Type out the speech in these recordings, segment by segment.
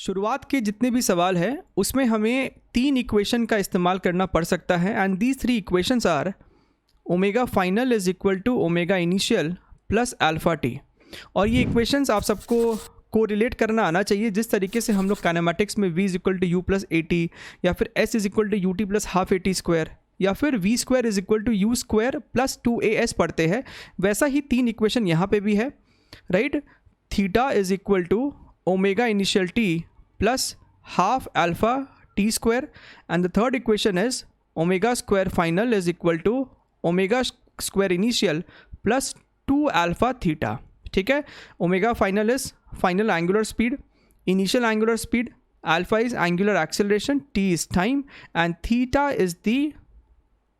शुरुआत के जितने भी सवाल हैं उसमें हमें 3 इक्वेशन का इस्तेमाल करना पड़ सकता है and these 3 equations are omega final is equal to omega initial plus alpha T. और ये इक्वेशंस आप सबको कोरिलेट करना आना चाहिए जिस तरीके से हम लोग काइनेमेटिक्स में v is equal to U plus A T या फिर s is equal to U T plus half A T square या फिर v square is equal to U square plus 2as पढ़ते हैं, वैसा ही 3 इक्वेशन यहाँ पे भी है, right. Theta is equal to omega initial t plus half alpha T square and the third equation is omega square final is equal to omega square initial plus 2 alpha theta. ठीक है, omega final is final angular speed, initial angular speed, alpha is angular acceleration, T is time and theta is the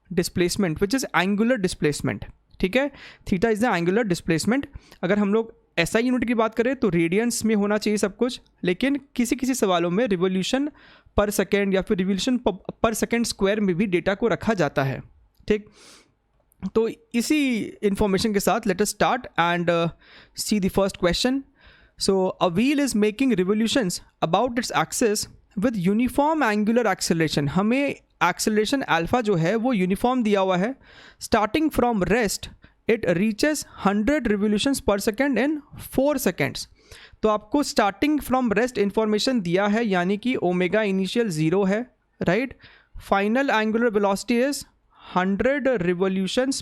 displacement which is angular displacement. ठीक है, theta is the angular displacement. अगर हम लोग SI unit की बात करें तो radiance में होना चाहिए सब कुछ, लेकिन किसी किसी सवालों में रिवोल्यूशन पर सेकेंड या फिर रिवोल्यूशन पर सेकेंड स्क्वायर में भी डेटा को रखा जाता है। ठीक, तो इसी इंफॉर्मेशन के साथ let us start and see the first question. So a wheel is making revolutions about its axis with uniform angular acceleration. हमें एक्सेलरेशन अल्फा जो है वो यूनिफॉर्म दिया हुआ है। Starting from rest it reaches 100 revolutions पर सेकेंड इन 4 सेकेंड्स। तो आपको स्टार्टिंग फ्रॉम रेस्ट इंफॉर्मेशन दिया है, यानी कि ओमेगा इनिशियल 0 है, right. Final angular velocity is 100 revolutions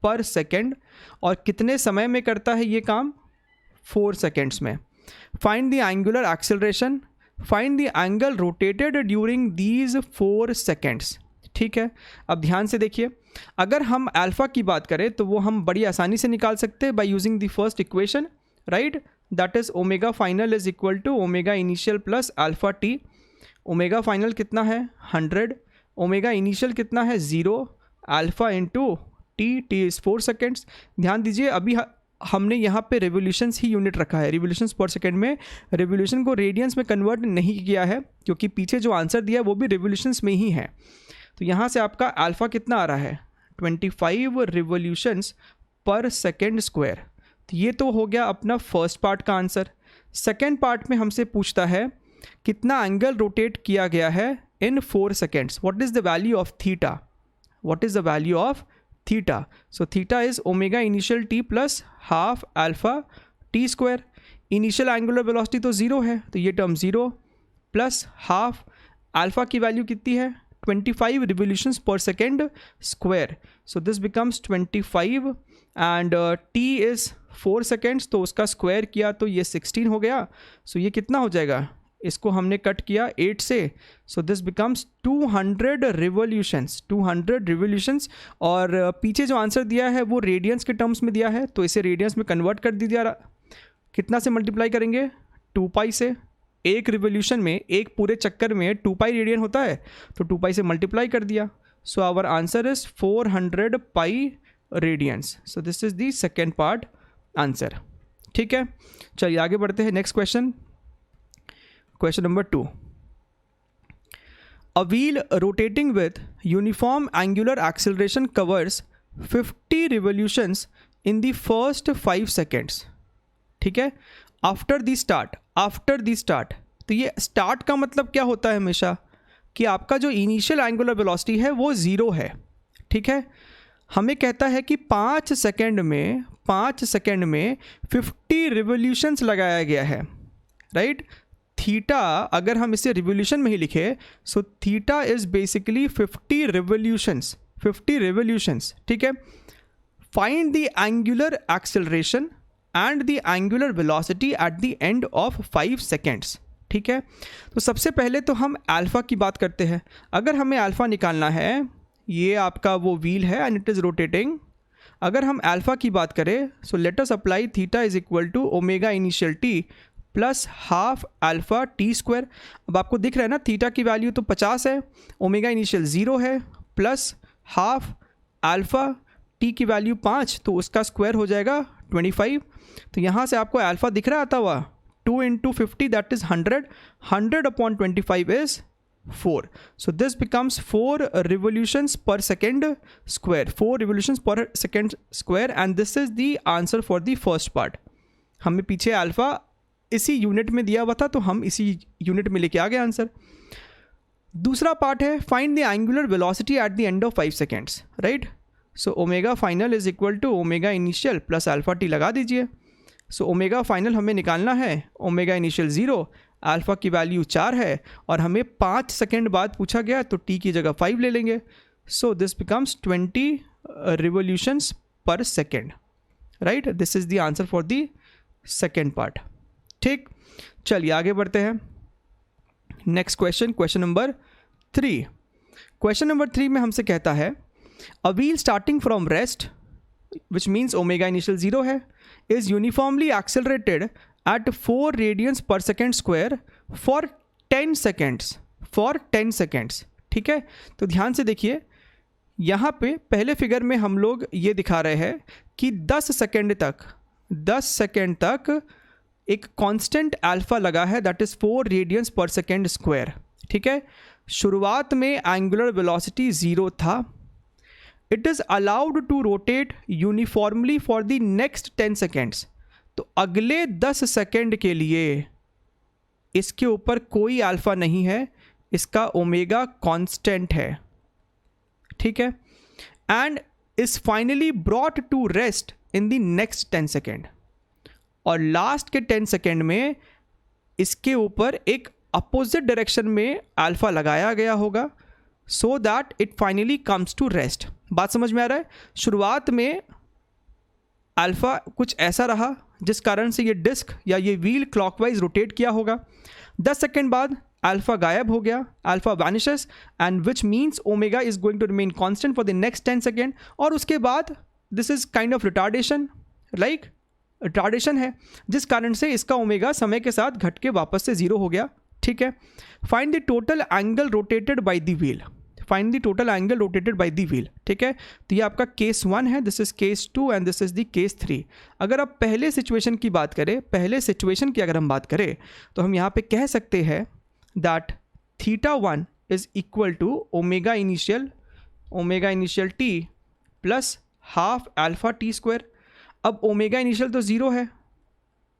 पर सेकेंड और कितने समय में करता है ये काम? 4 सेकेंड्स में। Find the angular acceleration, find the angle rotated during these 4 seconds. ठीक है, अब ध्यान से देखिए, अगर हम अल्फा की बात करें तो वो हम बड़ी आसानी से निकाल सकते हैं by using the first equation, right, that is omega final is equal to omega initial plus alpha T. Omega final कितना है? 100, ओमेगा इनिशियल कितना है? 0, alpha into T, T is 4 seconds. ध्यान दीजिए, अभी हमने यहाँ पे रिवोल्यूशंस ही यूनिट रखा है, रिवोल्यूशंस पर सेकेंड में रिवोल्यूशन को रेडियंस में कन्वर्ट नहीं किया है क्योंकि पीछे जो आंसर दिया है वो भी रिवोल्यूशंस में ही है। तो यहाँ से आपका अल्फा कितना आ रहा है? 25 रिवोल्यूशंस पर सेकेंड स्क्वायर। तो ये तो हो गया अपना फर्स्ट पार्ट का आंसर। सेकेंड पार्ट में हमसे पूछता है कितना एंगल रोटेट किया गया है इन 4 seconds. What is the value of theta? What is the value of theta? So theta is omega initial t plus half alpha T square. Initial angular velocity तो 0 है, तो ये टर्म 0 प्लस हाफ अल्फा की वैल्यू कितनी है? 25 revolutions per second square. So this becomes 25 and t is 4 seconds, तो उसका स्क्वायर किया तो ये 16 हो गया। सो ये कितना हो जाएगा? इसको हमने कट किया 8 से, सो दिस बिकम्स 200 रिवोल्यूशंस, 200 रिवोल्यूशंस। और पीछे जो आंसर दिया है वो रेडियंस के टर्म्स में दिया है, तो इसे रेडियंस में कन्वर्ट कर दीजिए। कितना से मल्टीप्लाई करेंगे? 2 पाई से। एक रिवोल्यूशन में, एक पूरे चक्कर में 2 पाई रेडियन होता है, तो 2 पाई से मल्टीप्लाई कर दिया। So our answer is 400 pi radians. So this is the second part answer. ठीक है, चलिए आगे बढ़ते हैं। Next question, question number 2। A wheel rotating with uniform angular acceleration covers 50 revolutions in the first 5 seconds. ठीक है, after the start, after the start. तो ये स्टार्ट का मतलब क्या होता है हमेशा? कि आपका जो इनिशियल एंगुलर वेलोसिटी है वो 0 है। ठीक है, हमें कहता है कि 5 सेकेंड में 50 रिवोल्यूशंस लगाया गया है, राइट। थीटा अगर हम इसे रिवोल्यूशन में ही लिखे, सो theta is basically 50 revolutions, 50 revolutions. ठीक है, find the angular acceleration and the angular velocity at the end of 5 seconds. ठीक है, तो सबसे पहले तो हम अल्फ़ा की बात करते हैं। अगर हमें अल्फ़ा निकालना है, ये आपका वो व्हील है एंड इट इज़ रोटेटिंग। अगर हम अल्फ़ा की बात करें, so let us apply theta is equal to omega initial t plus half alpha t square. अब आपको दिख रहा है ना, थीटा की वैल्यू तो 50 है, ओमेगा इनिशियल 0 है, प्लस हाफ अल्फ़ा टी की वैल्यू 5, तो उसका स्क्वायर हो जाएगा 25। तो यहाँ से आपको अल्फ़ा दिख रहा आता हुआ 2 into 50 that is 100, 100 upon 25 is 4. So this becomes 4 revolutions per second square, 4 revolutions per second square, and this is the answer for the first part. हमें पीछे अल्फ़ा इसी यूनिट में दिया हुआ था तो हम इसी यूनिट में लेके आ गए आंसर। दूसरा पार्ट है find the angular velocity at the end of 5 seconds, right. So omega final is equal to omega initial plus alpha t लगा दीजिए। सो ओमेगा फाइनल हमें निकालना है, ओमेगा इनिशियल 0, अल्फा की वैल्यू 4 है और हमें 5 सेकेंड बाद पूछा गया तो टी की जगह 5 ले लेंगे। सो दिस बिकम्स 20 रिवोल्यूशंस पर second, right. This is the answer for the second part. ठीक, चलिए आगे बढ़ते हैं। Next question, question number 3। Question number 3 में हमसे कहता है a wheel starting from rest which means omega initial 0 है is uniformly accelerated at 4 radians per second square for 10 seconds, for 10 seconds. ठीक है, तो ध्यान से देखिए, यहाँ पे पहले फिगर में हम लोग ये दिखा रहे हैं कि 10 सेकेंड तक एक कांस्टेंट अल्फा लगा है, that is 4 radians per second square. ठीक है, शुरुआत में एंगुलर वेलोसिटी 0 था। It is allowed to rotate uniformly for the next 10 seconds. तो अगले 10 सेकेंड के लिए इसके ऊपर कोई अल्फा नहीं है, इसका ओमेगा कांस्टेंट है। ठीक है, and is finally brought to rest in the next 10 second. और लास्ट के 10 सेकेंड में इसके ऊपर एक अपोजिट डायरेक्शन में अल्फा लगाया गया होगा so that it finally comes to rest. बात समझ में आ रहा है? शुरुआत में अल्फा कुछ ऐसा रहा जिस कारण से ये डिस्क या ये व्हील क्लॉकवाइज रोटेट किया होगा। 10 सेकेंड बाद अल्फा गायब हो गया, alpha vanishes, and which means omega is going to remain constant for the next 10 second. और उसके बाद this is kind of retardation, like retardation है, जिस कारण से इसका ओमेगा समय के साथ घट के वापस से 0 हो गया। ठीक है, find the total angle rotated by the wheel, find the total angle rotated by the wheel. ठीक है, तो ये आपका केस 1 है, this is case 2 and this is the case 3। अगर आप पहले सिचुएशन की बात करें, पहले सिचुएशन की अगर हम बात करें तो हम यहाँ पे कह सकते हैं that θ1 is equal to omega initial t plus half alpha T square. अब ओमेगा इनिशियल तो 0 है,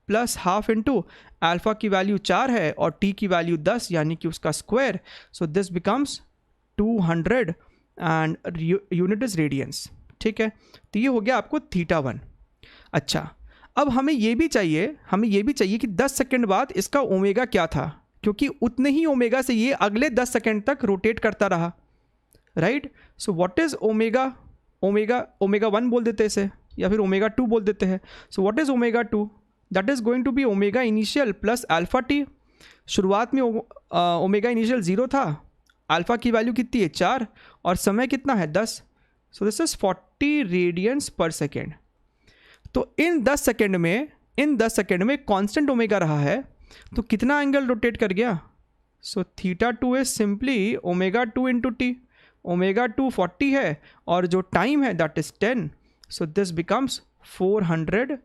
प्लस हाफ इंटू अल्फा की वैल्यू 4 है और टी की वैल्यू 10 यानी कि उसका square. So this becomes 200 and unit is radians. ठीक है, तो ये हो गया आपको θ1। अच्छा, अब हमें ये भी चाहिए कि 10 सेकेंड बाद इसका ओमेगा क्या था, क्योंकि उतने ही ओमेगा से ये अगले 10 सेकेंड तक रोटेट करता रहा, right. So what is omega 1 बोल देते हैं इसे, या फिर ओमेगा 2 बोल देते हैं। So what is omega 2? That is going to be omega initial plus alpha t. शुरुआत में ओमेगा इनिशियल 0 था, अल्फा की वैल्यू कितनी है 4 और समय कितना है 10। So this is 40 radians per second. तो इन 10 सेकेंड में कांस्टेंट ओमेगा रहा है, तो कितना एंगल रोटेट कर गया? So θ2 is simply omega 2 into t. Omega 2 40 है और जो टाइम है that is 10। So this becomes 400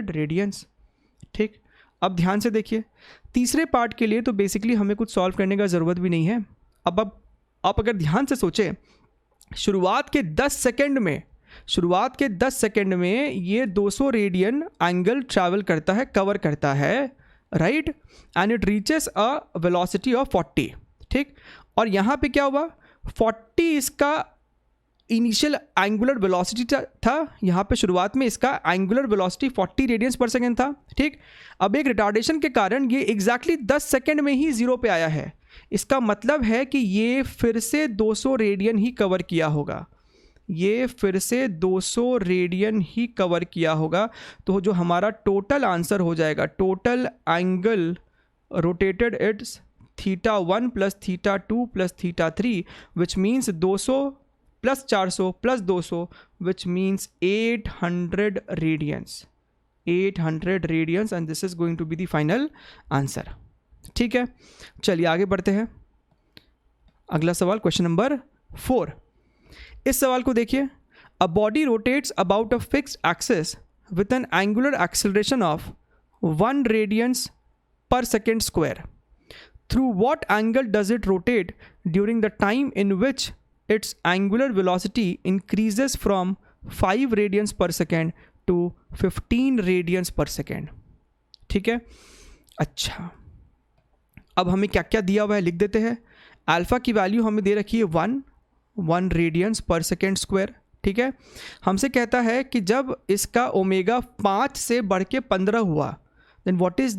radians. ठीक, अब ध्यान से देखिए, तीसरे पार्ट के लिए तो बेसिकली हमें कुछ सॉल्व करने का ज़रूरत भी नहीं है। अब आप अगर ध्यान से सोचें, शुरुआत के 10 सेकेंड में ये 200 रेडियन एंगल ट्रैवल करता है, कवर करता है, right, and it reaches a velocity of 40। ठीक, और यहाँ पे क्या हुआ, 40 इसका इनिशियल एंगुलर वेलोसिटी था। यहाँ पे शुरुआत में इसका angular velocity 40 radians per second था। ठीक, अब एक रिटार्डेशन के कारण ये एग्जैक्टली 10 सेकेंड में ही 0 पे आया है। इसका मतलब है कि ये फिर से 200 रेडियन ही कवर किया होगा। तो जो हमारा टोटल आंसर हो जाएगा, total angle rotated it's θ1 plus θ2 plus θ3 which means 200 plus 400 plus 200 which means 800 radians and this is going to be the final answer. ठीक है, चलिए आगे बढ़ते हैं। अगला सवाल, क्वेश्चन नंबर 4। इस सवाल को देखिए, a body rotates about a fixed axis with an angular acceleration of 1 radiance per second square. Through what angle does it rotate during the time in which its angular velocity increases from 5 radians per second to 15 radians per second. ठीक है, अच्छा अब हमें क्या क्या दिया हुआ है लिख देते हैं। अल्फ़ा की वैल्यू हमें दे रखी है 1 रेडियंस पर सेकेंड स्क्वायर। ठीक है, हमसे कहता है कि जब इसका ओमेगा 5 से बढ़ के 15 हुआ, then what is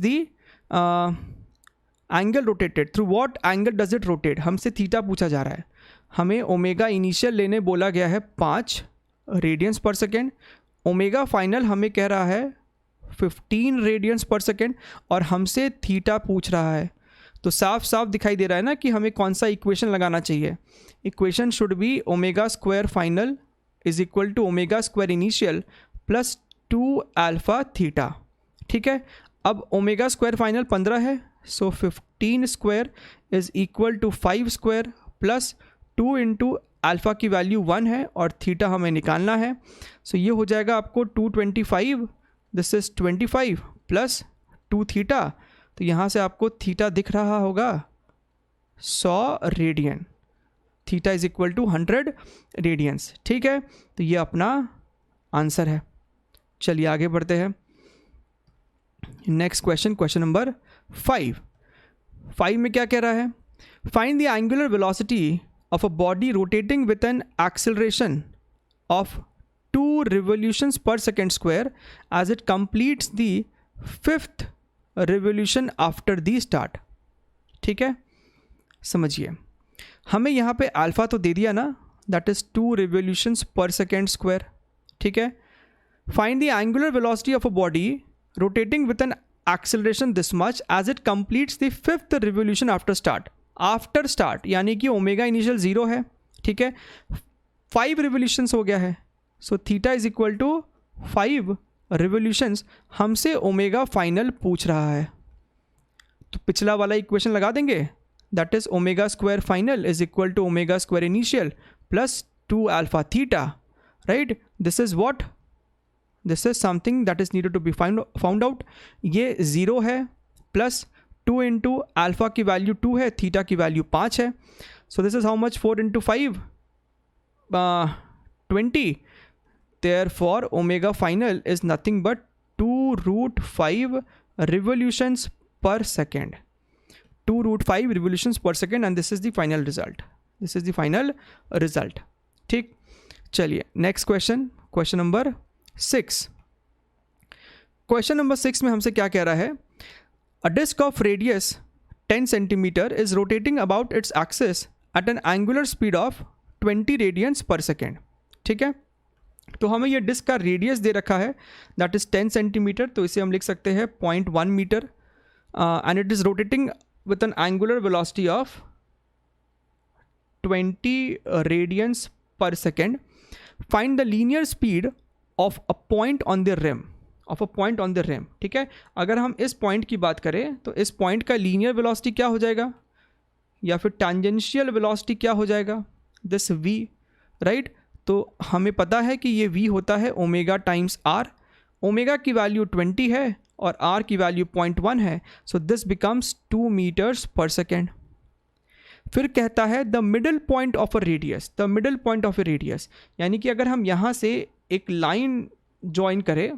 the angle rotated, through what angle does it rotate. हमसे थीटा पूछा जा रहा है, हमें ओमेगा इनिशियल लेने बोला गया है 5 radiance per second, omega final हमें कह रहा है 15 रेडियंस पर सेकेंड, और हमसे थीटा पूछ रहा है। तो साफ साफ दिखाई दे रहा है ना कि हमें कौन सा इक्वेशन लगाना चाहिए। Equation should be omega square final is equal to omega square initial plus 2 alpha theta. ठीक है, अब ओमेगा स्क्वायर फाइनल 15 है, so 15 square is equal to 5 square plus 2 into alpha की वैल्यू 1 है और थीटा हमें निकालना है। सो ये हो जाएगा आपको 225, दिस इज़ 25 प्लस 2 थीटा। तो यहाँ से आपको थीटा दिख रहा होगा 100 radian, theta is equal to 100 radians. ठीक है, तो ये अपना आंसर है। चलिए आगे बढ़ते हैं। नेक्स्ट क्वेश्चन, क्वेश्चन नंबर 5 में क्या कह रहा है, find the angular velocity of a body rotating with an acceleration of 2 revolutions per second square as it completes the 5th revolution after the start। ठीक है, समझिए हमें यहाँ पे अल्फ़ा तो दे दिया ना, that is 2 revolutions per second square। ठीक है, find the angular velocity of a body rotating with an acceleration this much as it completes the 5th revolution after start. After start यानी कि ओमेगा इनिशियल 0 है। ठीक है, 5 revolutions हो गया है, so theta is equal to 5 revolutions. हमसे omega final पूछ रहा है, तो पिछला वाला इक्वेशन लगा देंगे, that is omega square final is equal to omega square initial plus 2 alpha theta. Right, this is what, this is something that is needed to be found out. ये 0 है प्लस 2 इंटू अल्फा की value 2 है, थीटा की value 5 है। So this is how much, 4 into 5 20। Therefore, omega final is nothing but 2√5 revolutions per second. 2√5 revolutions per second, and this is the final result. This is the final result. ठीक, चलिए next question, question number 6। Question number 6 में हमसे क्या कह रहा है, a disk of radius 10 centimeter is rotating about its axis at an angular speed of 20 radians per second। ठीक है, तो हमें ये डिस्क का रेडियस दे रखा है, दैट इज़ 10 सेंटीमीटर, तो इसे हम लिख सकते हैं 0.1 metre, and it is rotating with an angular velocity of 20 radians per second. Find the linear speed of a point on the rim, of a point on the rim. ठीक है, अगर हम इस पॉइंट की बात करें तो इस पॉइंट का लीनियर वेलोसिटी क्या हो जाएगा, या फिर टेंजेंशियल वेलोसिटी क्या हो जाएगा, दिस v। राइट, तो हमें पता है कि ये v होता है ओमेगा टाइम्स r। ओमेगा की वैल्यू 20 है और r की वैल्यू 0.1 है, so this becomes 2 metres per second. फिर कहता है the middle point of a radius, the middle point of a radius, यानी कि अगर हम यहाँ से एक लाइन ज्वाइन करें,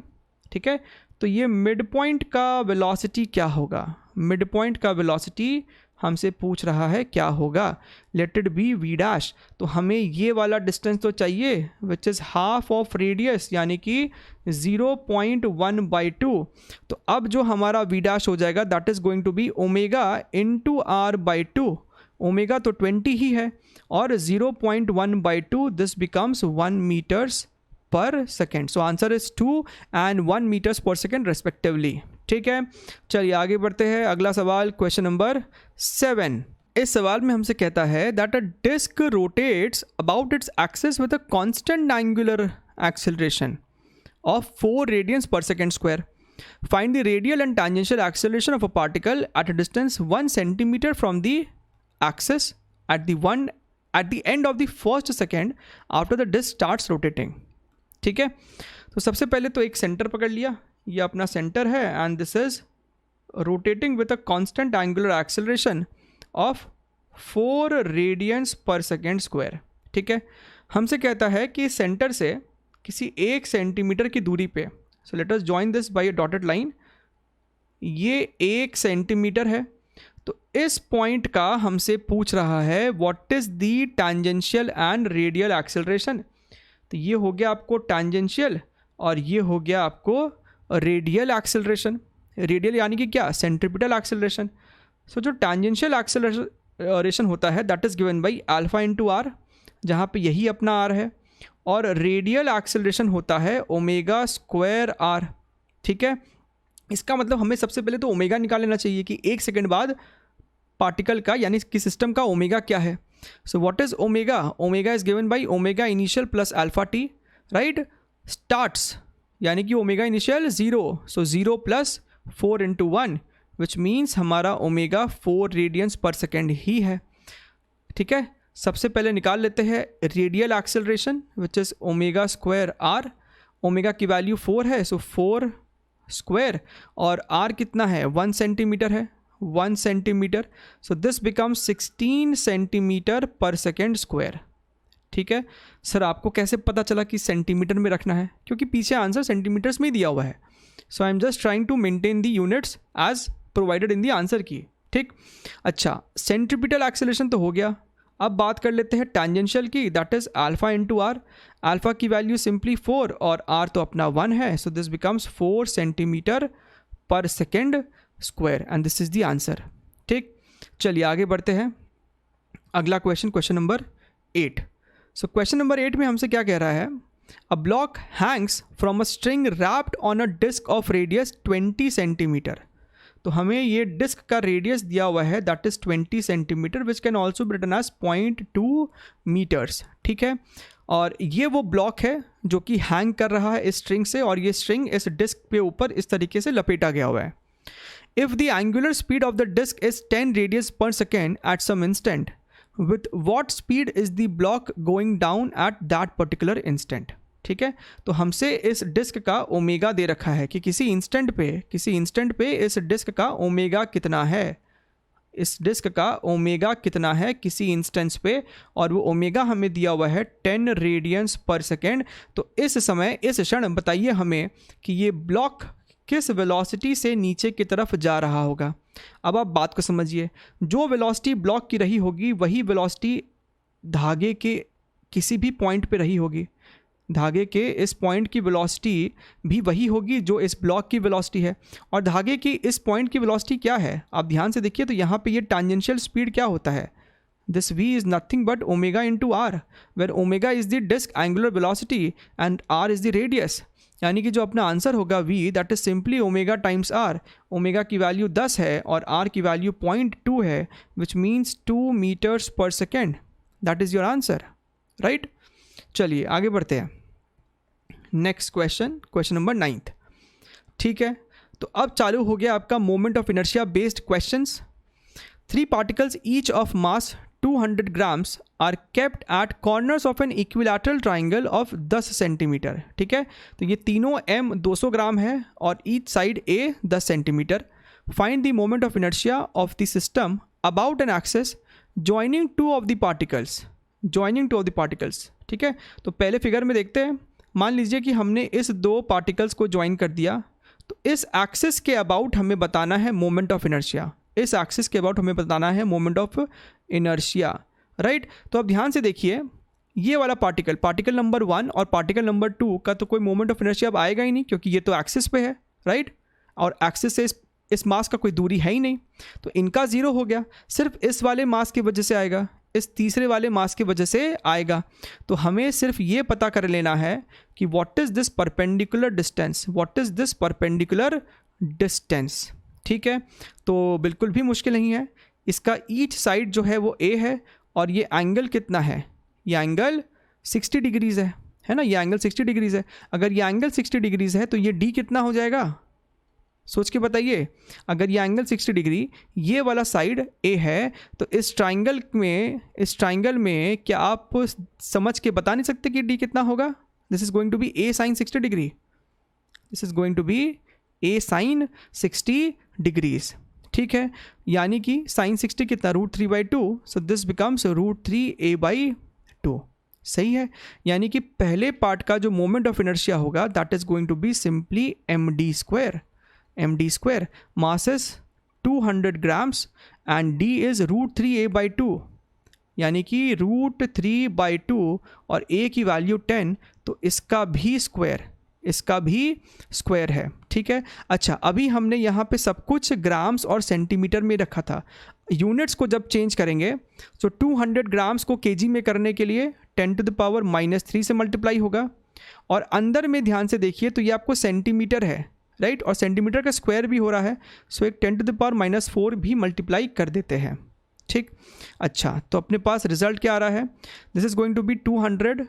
ठीक है, तो ये मिड पॉइंट का वेलोसिटी क्या होगा। मिड पॉइंट का वेलोसिटी हमसे पूछ रहा है क्या होगा, let it be v dash. तो हमें ये वाला डिस्टेंस तो चाहिए which is half of radius, यानी कि 0.1/2। तो अब जो हमारा v डैश हो जाएगा that is going to be omega into r/2। Omega तो 20 ही है और 0.1/2, this becomes 1 metres per second. So answer is 2 and 1 metres per second respectively. ठीक है, चलिए आगे बढ़ते हैं। अगला सवाल, क्वेश्चन नंबर 7। इस सवाल में हमसे कहता है that a disc rotates about its axis with a constant angular acceleration of 4 radians per second square. Find the radial and tangential acceleration of a particle at a distance 1 centimetre from the axis at the end of the first second after the disc starts rotating. ठीक है, तो सबसे पहले तो एक centre पकड़ लिया, ये अपना सेंटर है, and this is rotating with a constant angular acceleration of 4 radians per second square. ठीक है, हमसे कहता है कि सेंटर से किसी 1 सेंटीमीटर की दूरी पे, सो let us join this by a dotted line, ये 1 सेंटीमीटर है, तो इस पॉइंट का हमसे पूछ रहा है what is the tangential and radial acceleration. तो ये हो गया आपको टैंजेंशियल और ये हो गया आपको रेडियल एक्सेलरेशन। रेडियल यानी कि क्या, सेंट्रीपिटल एक्सेलरेशन। सो जो टैंजेंशियल एक्सेलरेशन होता है that is given by alpha into r, जहाँ पे यही अपना आर है, और रेडियल एक्सेलरेशन होता है ओमेगा स्क्वायर आर। ठीक है, इसका मतलब हमें सबसे पहले तो ओमेगा निकाल लेना चाहिए कि 1 सेकेंड बाद पार्टिकल का यानी कि सिस्टम का ओमेगा क्या है। So what is omega, omega is given by omega initial plus alpha t, right. Starts यानी कि omega initial 0, so 0 plus 4 into 1 which means हमारा ओमेगा 4 रेडियंस पर सेकेंड ही है। ठीक है, सबसे पहले निकाल लेते हैं radial acceleration which is omega square r. Omega की वैल्यू 4 है, सो 4 स्क्वायर, और आर कितना है 1 सेंटीमीटर है, 1 centimetre, so this becomes 16 centimetre per second square. ठीक है सर, आपको कैसे पता चला कि सेंटीमीटर में रखना है, क्योंकि पीछे आंसर सेंटीमीटर्स में ही दिया हुआ है। So I am just trying to maintain the units as provided in the answer की। ठीक, अच्छा सेंट्रीपिटल एक्सेलरेशन तो हो गया, अब बात कर लेते हैं टैंजेंशियल की, that is alpha into r. Alpha की वैल्यू सिंपली 4 और आर तो अपना 1 है, so this becomes 4 centimetre per second square and this is the answer. ठीक, चलिए आगे बढ़ते हैं। अगला question, question number 8। So question number 8 में हमसे क्या कह रहा है, a block hangs from a string wrapped on a disc of radius 20 centimetre. तो हमें ये डिस्क का रेडियस दिया हुआ है that is 20 centimetre which can also be written as 0.2 metres. ठीक है, और ये वो ब्लॉक है जो कि हैंग कर रहा है इस स्ट्रिंग से, और ये स्ट्रिंग इस डिस्क पे ऊपर इस तरीके से लपेटा गया हुआ है। If the angular speed of the disc is 10 radius per second at some instant, with what speed is the block going down at that particular instant. ठीक है, तो हमसे इस डिस्क का ओमेगा दे रखा है कि किसी इंस्टेंट पे इस डिस्क का ओमेगा कितना है, इस डिस्क का ओमेगा कितना है किसी इंस्टेंस पे, और वो ओमेगा हमें दिया हुआ है 10 रेडियंस पर सेकेंड। तो इस समय, इस क्षण बताइए हमें कि ये ब्लॉक किस वेलोसिटी से नीचे की तरफ जा रहा होगा। अब आप बात को समझिए, जो वेलोसिटी ब्लॉक की रही होगी वही वेलोसिटी धागे के किसी भी पॉइंट पे रही होगी। धागे के इस पॉइंट की वेलोसिटी भी वही होगी जो इस ब्लॉक की वेलोसिटी है, और धागे की इस पॉइंट की वेलोसिटी क्या है आप ध्यान से देखिए। तो यहाँ पे ये टैंजेंशियल स्पीड क्या होता है, this v is nothing but omega into r, where omega is the disc angular velocity and r is the radius. यानी कि जो अपना आंसर होगा v that is simply omega times r। Omega की value 10 है और r की value 0.2 है which means 2 metres per second. That is your answer, right. चलिए आगे बढ़ते हैं। Next question, question number 9। ठीक है, तो अब चालू हो गया आपका moment of inertia based questions. 3 particles each of mass 200 grams are kept at corners of an equilateral triangle of 10 centimetre. ठीक है, तो ये तीनों m 200 ग्राम है और each side a 10 centimetre. Find the moment of inertia of the system about an axis joining two of the particles. ठीक है, तो पहले फिगर में देखते हैं। मान लीजिए कि हमने इस 2 पार्टिकल्स को ज्वाइन कर दिया, तो इस एक्सिस के अबाउट हमें बताना है मोमेंट ऑफ इनर्शिया। इस एक्सिस के अबाउट हमें बताना है मोमेंट ऑफ इनर्शिया, राइट। तो अब ध्यान से देखिए, ये वाला पार्टिकल नंबर 1 और पार्टिकल नंबर 2 का तो कोई मोमेंट ऑफ इनर्शिया अब आएगा ही नहीं, क्योंकि ये तो एक्सिस पे है, राइट, और एक्सिस से इस मास का कोई दूरी है ही नहीं, तो इनका 0 हो गया। सिर्फ इस वाले मास की वजह से आएगा, इस तीसरे वाले मास की वजह से आएगा। तो हमें सिर्फ ये पता कर लेना है कि what is this perpendicular distance, ठीक है। तो बिल्कुल भी मुश्किल नहीं है। इसका ईच साइड जो है वो a है, और ये एंगल कितना है, ये एंगल 60 डिग्रीज़ है ना, ये एंगल 60 डिग्रीज़ है। अगर ये एंगल 60 डिग्रीज़ है तो ये d कितना हो जाएगा, सोच के बताइए। अगर ये एंगल 60 डिग्री, ये वाला साइड a है, तो इस ट्राइंगल में क्या आप समझ के बता नहीं सकते कि d कितना होगा। This is going to be a sine 60 degree, this is going to be a sine 60 degrees, ठीक है। यानी कि साइन 60 कितना, √3/2, सो दिस बिकम्स √3a/2, सही है, यानी कि पहले पार्ट का जो मोमेंट ऑफ इनर्शिया होगा that is going to be simply md square, mass is 200 grams and d is √3a/2, यानी कि √3/2 और a की वैल्यू 10, तो इसका भी स्क्वायर है। ठीक है, अच्छा अभी हमने यहाँ पे सब कुछ ग्राम्स और सेंटीमीटर में रखा था, यूनिट्स को जब चेंज करेंगे तो 200 ग्राम्स को केजी में करने के लिए 10⁻³ से मल्टीप्लाई होगा, और अंदर में ध्यान से देखिए तो ये आपको सेंटीमीटर है, राइट, और सेंटीमीटर का स्क्वायर भी हो रहा है, सो एक 10⁻⁴ भी मल्टीप्लाई कर देते हैं। ठीक, अच्छा तो अपने पास रिजल्ट क्या आ रहा है, this is going to be 200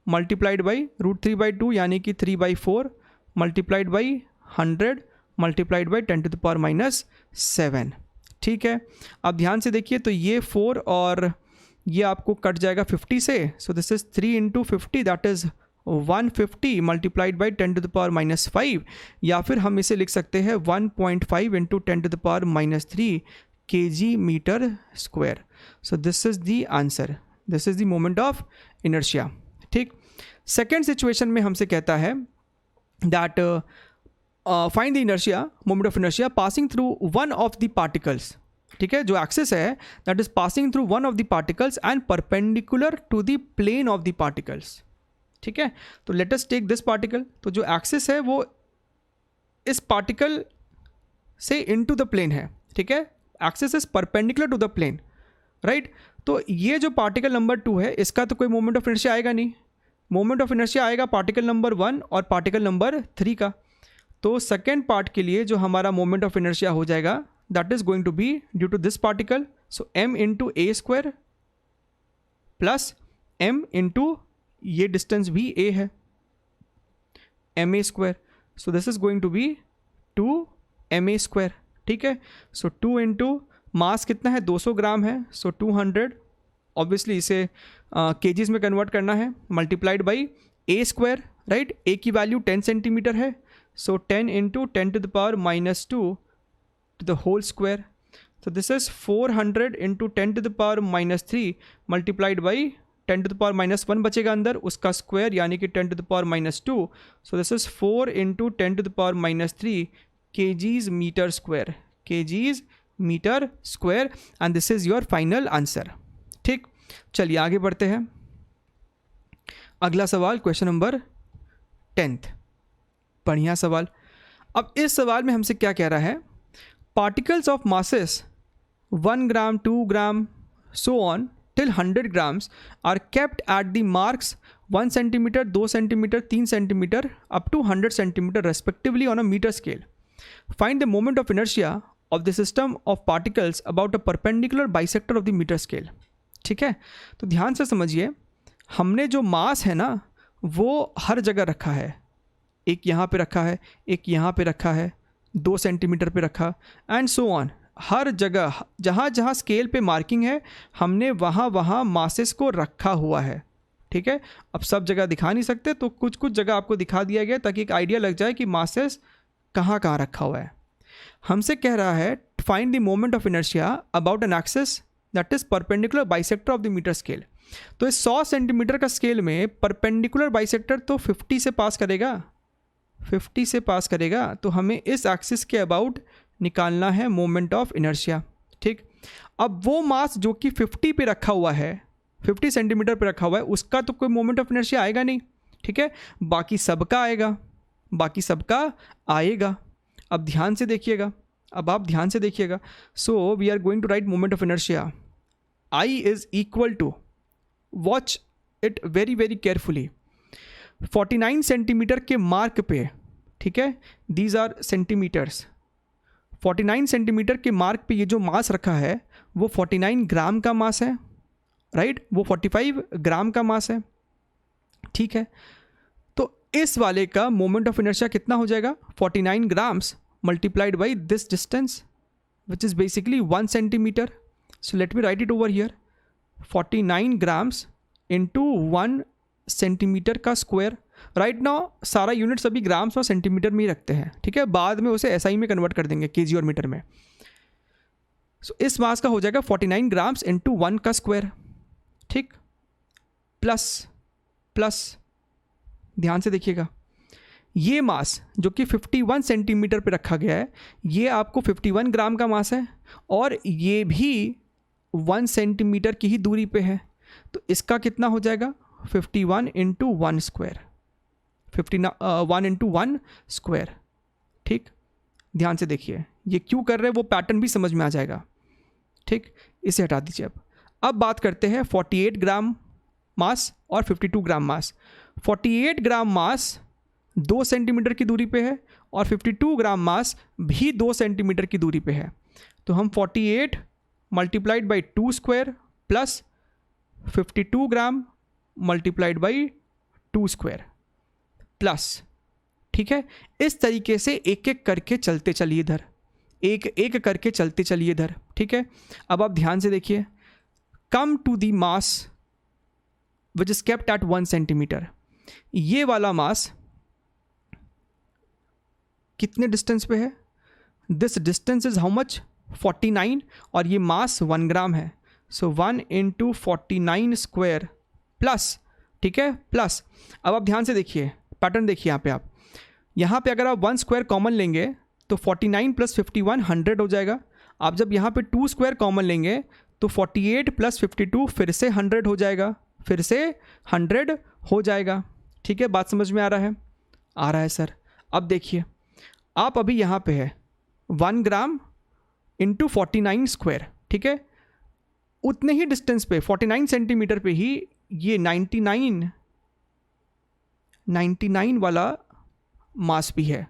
multiplied by √3/2 यानी कि 3/4 मल्टीप्लाइड बाई 100 मल्टीप्लाइड बाई 10⁻⁷। ठीक है, अब ध्यान से देखिए तो ये 4 और ये आपको कट जाएगा 50 से, सो this is 3 × 50 that is 150 multiplied by 10⁻⁵, या फिर हम इसे लिख सकते हैं 1.5 × 10⁻³ kg metre square. So this is the answer, this is the moment of inertia. ठीक, सेकेंड सिचुएशन में हमसे कहता है that find the inertia, moment of inertia passing through one of the particles. ठीक है, जो एक्सिस है that is passing through one of the particles and perpendicular to the plane of the particles. ठीक है, तो let us take this particle, तो जो axis है वो इस पार्टिकल से इनटू द प्लेन है। ठीक है, axis is perpendicular to the plane, right, तो ये जो पार्टिकल नंबर 2 है इसका तो कोई मोमेंट ऑफ इनर्शिया आएगा नहीं, मोमेंट ऑफ इनर्शिया आएगा पार्टिकल नंबर 1 और पार्टिकल नंबर 3 का। तो सेकेंड पार्ट के लिए जो हमारा मोमेंट ऑफ इनर्शिया हो जाएगा that is going to be due to this particle, so m × a² plus m × ये डिस्टेंस भी a है ma², so this is going to be 2ma²। ठीक है, सो 2 × मास कितना है 200 ग्राम है, सो 200 ऑब्वियसली इसे केजीज में कन्वर्ट करना है, multiplied by a², right, a की वैल्यू 10 सेंटीमीटर है, सो 10 × 10⁻² to the whole square, so this is 400 × 10⁻³ multiplied by 10⁻⁻1 बचेगा अंदर, उसका स्क्वायर यानी कि 10⁻², so this is 4 × 10⁻³ kgs metre square, kgs metre square, and this is your final answer. ठीक, चलिए आगे बढ़ते हैं। अगला सवाल क्वेश्चन नंबर 10th, बढ़िया सवाल। अब इस सवाल में हमसे क्या कह रहा है, particles of masses 1 gram 2 gram so on till 100 grams are kept at the marks 1 centimetre 2 centimetre 3 centimetre up to 100 centimetre respectively on a metre scale. Find the moment of inertia of the system of particles about a perpendicular bisector of the metre scale. ठीक है, तो ध्यान से समझिए, हमने जो मास है ना वो हर जगह रखा है, एक यहाँ पे रखा है, एक यहाँ पे रखा है, 2 सेंटीमीटर पे रखा, एंड सो ऑन, हर जगह जहाँ जहाँ स्केल पे मार्किंग है हमने वहाँ वहाँ मासेस को रखा हुआ है। ठीक है, अब सब जगह दिखा नहीं सकते तो कुछ कुछ जगह आपको दिखा दिया गया ताकि एक आइडिया लग जाए कि मासेस कहाँ कहाँ रखा हुआ है। हमसे कह रहा है find the moment of inertia about an axis that is perpendicular bisector of the metre scale. तो इस 100 सेंटीमीटर का स्केल में परपेंडिकुलर बाइसेक्टर तो 50 से पास करेगा, 50 से पास करेगा, तो हमें इस एक्सिस के अबाउट निकालना है मोमेंट ऑफ इनर्शिया। ठीक, अब वो मास जो कि 50 पे रखा हुआ है, 50 सेंटीमीटर पे रखा हुआ है, उसका तो कोई मोमेंट ऑफ इनर्शिया आएगा नहीं। ठीक है, बाकी सबका आएगा, बाकी सबका आएगा। अब ध्यान से देखिएगा, अब आप ध्यान से देखिएगा, so we are going to write moment of inertia, I is equal to, watch it very very carefully, 49 centimetre के मार्क पे। ठीक है, दीज आर सेंटीमीटर्स, 49 सेंटीमीटर के मार्क पे ये जो मास रखा है वो 49 ग्राम का मास है, राइट, वो 45 ग्राम का मास है। ठीक है, तो इस वाले का मोमेंट ऑफ इनर्शिया कितना हो जाएगा, 49 grams multiplied by this distance which is basically 1 centimetre. So let me right it over here, 49 grams into 1 centimetre का स्क्वायर। राइट नाउ सारा यूनिट सभी ग्राम्स और सेंटीमीटर में ही रखते हैं। ठीक है, बाद में उसे एसआई में कन्वर्ट कर देंगे केजी और मीटर में। सो इस मास का हो जाएगा 49 ग्राम्स इंटू 1 का स्क्वायर। ठीक, प्लस ध्यान से देखिएगा, ये मास जो कि 51 सेंटीमीटर पे रखा गया है, ये आपको 51 ग्राम का मास है और ये भी 1 सेंटीमीटर की ही दूरी पे है। तो इसका कितना हो जाएगा 51 इंटू 1 स्क्वायर, 1 इंटू 1 स्क्वायर। ठीक, ध्यान से देखिए ये क्यों कर रहे हैं वो पैटर्न भी समझ में आ जाएगा। ठीक, इसे हटा दीजिए। अब बात करते हैं 48 ग्राम मास और 52 ग्राम मास। 48 ग्राम मास 2 सेंटीमीटर की दूरी पे है और 52 ग्राम मास भी 2 सेंटीमीटर की दूरी पे है। तो हम 48 multiplied by 2 square plus 52 gram multiplied by 2 square plus, ठीक है, इस तरीके से एक एक करके चलते चलिए इधर, एक एक करके चलते चलिए इधर। ठीक है, अब आप ध्यान से देखिए, come to the mass which is kept at 1 centimetre. ये वाला मास कितने डिस्टेंस पे है? This distance is how much? 49 और ये मास 1 ग्राम है। सो 1 इंटू 49 स्क्वायर प्लस, ठीक है, प्लस। अब आप ध्यान से देखिए, पैटर्न देखिए यहाँ पे अगर आप 1 स्क्वायर कॉमन लेंगे तो 49 प्लस 51 100 हो जाएगा। आप जब यहाँ पे 2 स्क्वायर कॉमन लेंगे तो 48 प्लस 52 फिर से 100 हो जाएगा, फिर से 100 हो जाएगा। ठीक है, बात समझ में आ रहा है? आ रहा है सर। अब देखिए, आप अभी यहाँ पे है 1 ग्राम इंटू 49 स्क्वायर, ठीक है, उतने ही डिस्टेंस पे 49 सेंटीमीटर पे ही ये 99 वाला मास भी है,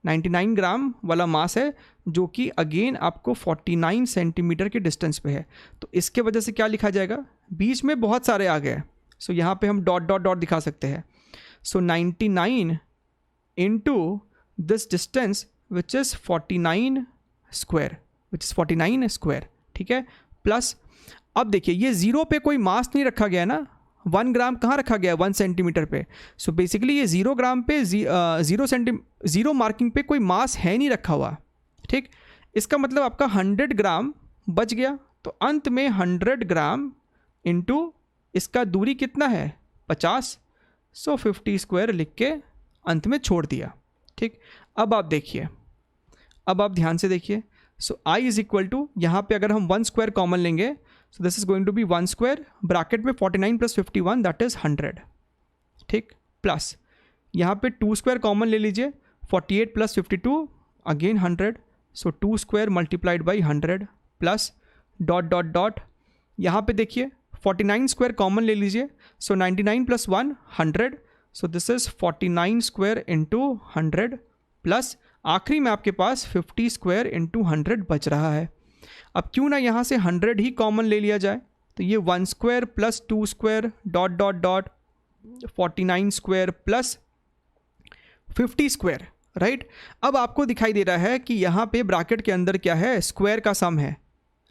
99 ग्राम वाला मास है जो कि अगेन आपको 49 सेंटीमीटर के डिस्टेंस पे है। तो इसके वजह से क्या लिखा जाएगा? बीच में बहुत सारे आ गए, सो यहाँ पे हम डॉट डॉट डॉट दिखा सकते हैं। सो 99 into this distance which is 49 square, ठीक है, प्लस। अब देखिए ये ज़ीरो पे कोई मास नहीं रखा गया ना, 1 ग्राम कहाँ रखा गया है? 1 सेंटीमीटर पे। सो बेसिकली ये 0 ग्राम पे ज़ीरो मार्किंग पे कोई मास है नहीं रखा हुआ। ठीक, इसका मतलब आपका 100 ग्राम बच गया। तो अंत में 100 ग्राम इंटू इसका दूरी कितना है? 50। सो 50 स्क्वायर लिख के अंत में छोड़ दिया। ठीक, अब आप देखिए, अब आप ध्यान से देखिए। So I is equal to, यहाँ पे अगर हम 1 स्क्वायर कॉमन लेंगे, so this is going to be 1 square, bracket में 49 प्लस 51 दैट इज 100। ठीक, प्लस यहाँ पे 2 स्क्वायर कॉमन ले लीजिए, 48 plus 52 again 100। So 2 square multiplied by 100 plus dot dot dot, यहाँ पे देखिए 49 स्क्वायर कॉमन ले लीजिए, सो 99 plus 1 100। So this is 49 square into 100 plus आखिरी में आपके पास 50 स्क्वायर इंटू 100 बच रहा है। अब क्यों ना यहाँ से 100 ही कॉमन ले लिया जाए, तो ये 1 square plus 2 square dot dot dot 49 square plus 50 square, right. अब आपको दिखाई दे रहा है कि यहाँ पे ब्रैकेट के अंदर क्या है? स्क्वायर का सम है,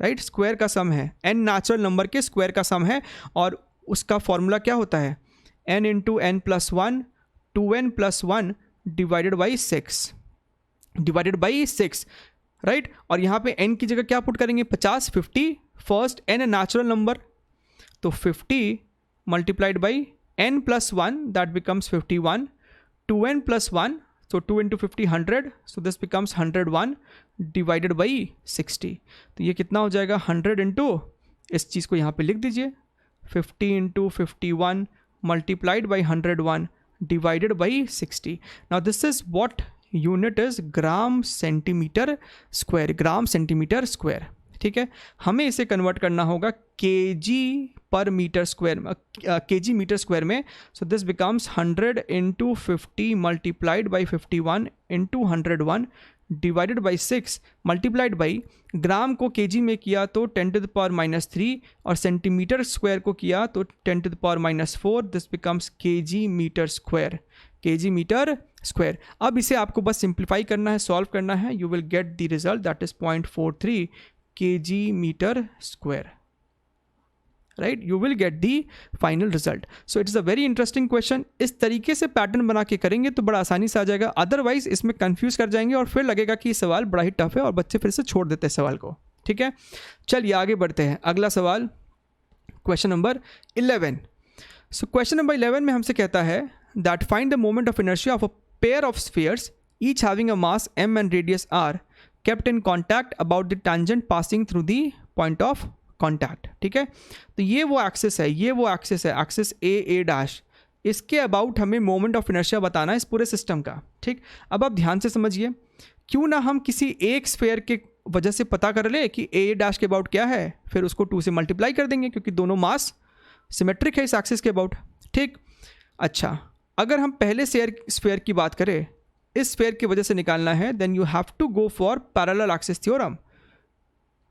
राइट, स्क्वायर का सम है, n नेचुरल नंबर के स्क्वायर का सम है और उसका फॉर्मूला क्या होता है? n into n plus 1 2n plus 1 divided by 6, right. और यहाँ पे n की जगह क्या पुट करेंगे? 50, 50, फर्स्ट n नेचुरल नंबर, तो 50 multiplied by n plus 1 that becomes 51, 2n plus 1, so 2 into 50 100, so this becomes 101 divided by 60। तो ये कितना हो जाएगा? 100 into, इस चीज़ को यहाँ पे लिख दीजिए, 50 into 51 multiplied by 101 divided by 60। now this is what unit is gram centimetre square. ठीक है, हमें इसे कन्वर्ट करना होगा kg per metre square, kg metre square में। So this becomes 100 into 50 multiplied by 51 into 101 divided by 6 multiplied by, gram को kg में किया तो 10⁻³ और सेंटीमीटर स्क्वायर को किया तो 10⁻⁴। This becomes kg metre square. अब इसे आपको बस सिंप्लीफाई करना है, सॉल्व करना है, you will get the result that is 0.43 kg metre square, right. You will get the final result. So it is a very interesting question. इस तरीके से पैटर्न बना के करेंगे तो बड़ा आसानी से आ जाएगा, अदरवाइज इसमें कंफ्यूज कर जाएंगे और फिर लगेगा कि सवाल बड़ा ही टफ है और बच्चे फिर से छोड़ देते हैं सवाल को। ठीक है, चलिए आगे बढ़ते हैं। अगला सवाल, क्वेश्चन नंबर 11। सो क्वेश्चन नंबर 11 में हमसे कहता है that find the moment of inertia of a pair of spheres each having a mass m and radius r kept in contact about the tangent passing through the point of contact. ठीक है, तो ये वो axis है, ये वो axis है, axis a dash. इसके अबाउट हमें मोमेंट ऑफ इनर्शिया बताना है इस पूरे सिस्टम का. ठीक, अब आप ध्यान से समझिए, क्यों ना हम किसी एक स्फेयर के वजह से पता कर ले कि a डैश के अबाउट क्या है, फिर उसको 2 से मल्टीप्लाई कर देंगे क्योंकि दोनों मास सिमेट्रिक है इस एक्सिस के अबाउट. ठीक, अच्छा, अगर हम पहले स्फेयर की बात करें, इस स्फेयर की वजह से निकालना है, then you have to go for parallel axis theorem,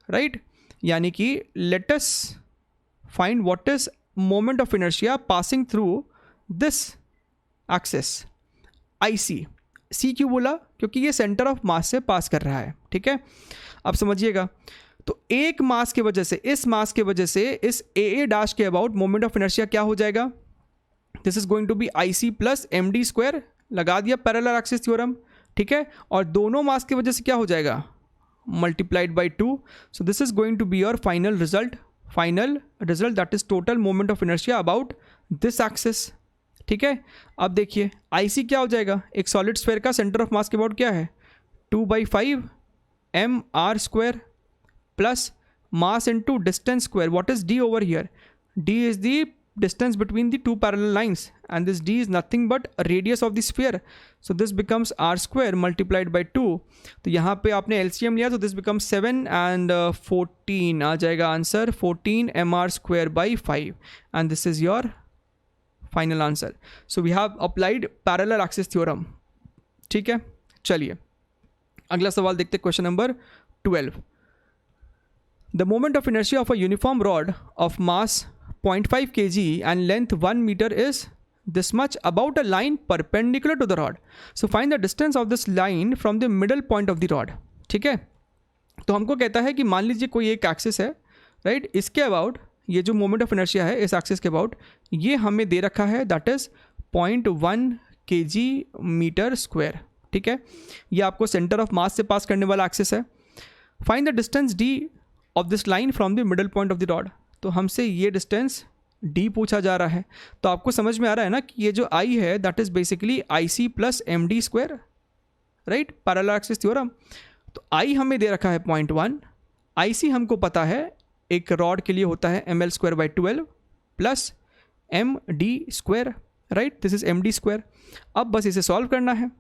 right. यानी कि let us find what is moment of inertia passing through this axis IC. C क्यों बोला? क्योंकि ये सेंटर ऑफ मास से पास कर रहा है. ठीक है, अब समझिएगा, तो एक मास के वजह से, इस मास के वजह से इस a डैश के अबाउट मोमेंट ऑफ इनर्शिया क्या हो जाएगा? This is going to be IC plus md square. लगा दिया पैरेलल एक्सिस थ्योरम. ठीक है, और दोनों मास की वजह से क्या हो जाएगा? Multiplied by 2. So this is going to be your final result that is total moment of inertia about this axis. ठीक है, अब देखिए IC क्या हो जाएगा? एक सॉलिड स्फेयर का सेंटर ऑफ मास के अबाउट क्या है? 2/5 mr square plus mass into distance square. What is d over here? d is the distance between the two parallel lines and this d is nothing but radius of the sphere, so this becomes r square multiplied by 2. तो यहाँ पे आपने LCM लिया तो this becomes 7 and 14 आ जाएगा answer, 14 mr square by 5 and this is your final answer. So we have applied parallel axis theorem. ठीक है, चलिए अगला सवाल देखते हैं, question number 12. The moment of inertia of a uniform rod of mass 0.5 kg and length 1 meter is this much about a line perpendicular to the rod. So find the distance of this line from the middle point of the rod. ठीक है, तो हमको कहता है कि मान लीजिए कोई एक एक्सिस है, राइट, इसके अबाउट ये जो मोमेंट ऑफ इनर्शिया है इस एक्सिस के अबाउट ये हमें दे रखा है, that is 0.1 kg metre square. ठीक है, ये आपको सेंटर ऑफ मास से पास करने वाला एक्सिस है. Find the distance d of this line from the middle point of the rod. तो हमसे ये डिस्टेंस d पूछा जा रहा है, तो आपको समझ में आ रहा है ना कि ये जो I है that is basically IC plus md square, right, parallel axis theorem. तो I हमें दे रखा है 0.1, IC हमको पता है एक रॉड के लिए होता है ml square by 12 plus md square, right, this is md square. अब बस इसे सॉल्व करना है.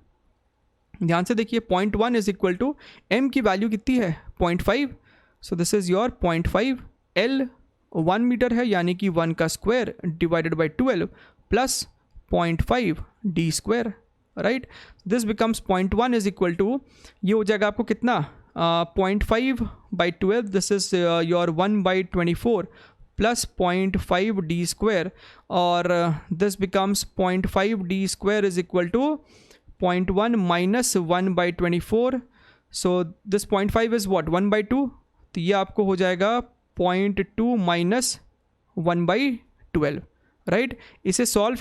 ध्यान से देखिए, 0.1 इज इक्वल टू m की वैल्यू कितनी है? 0.5. So this is your 0.5. L 1 metre है यानी कि 1 का square divided by 12 plus 0.5 d square, right. This becomes 0.1 is equal to, ये हो जाएगा आपको कितना? 0.5 by 12, this is your 1/24 plus 0.5 d square, और this becomes 0.5 d square is equal to 0.1 minus 1/24. So this 0.5 is what? 1/2. तो ये आपको हो जाएगा 0.2 माइनस 1/12, राइट. इसे सॉल्व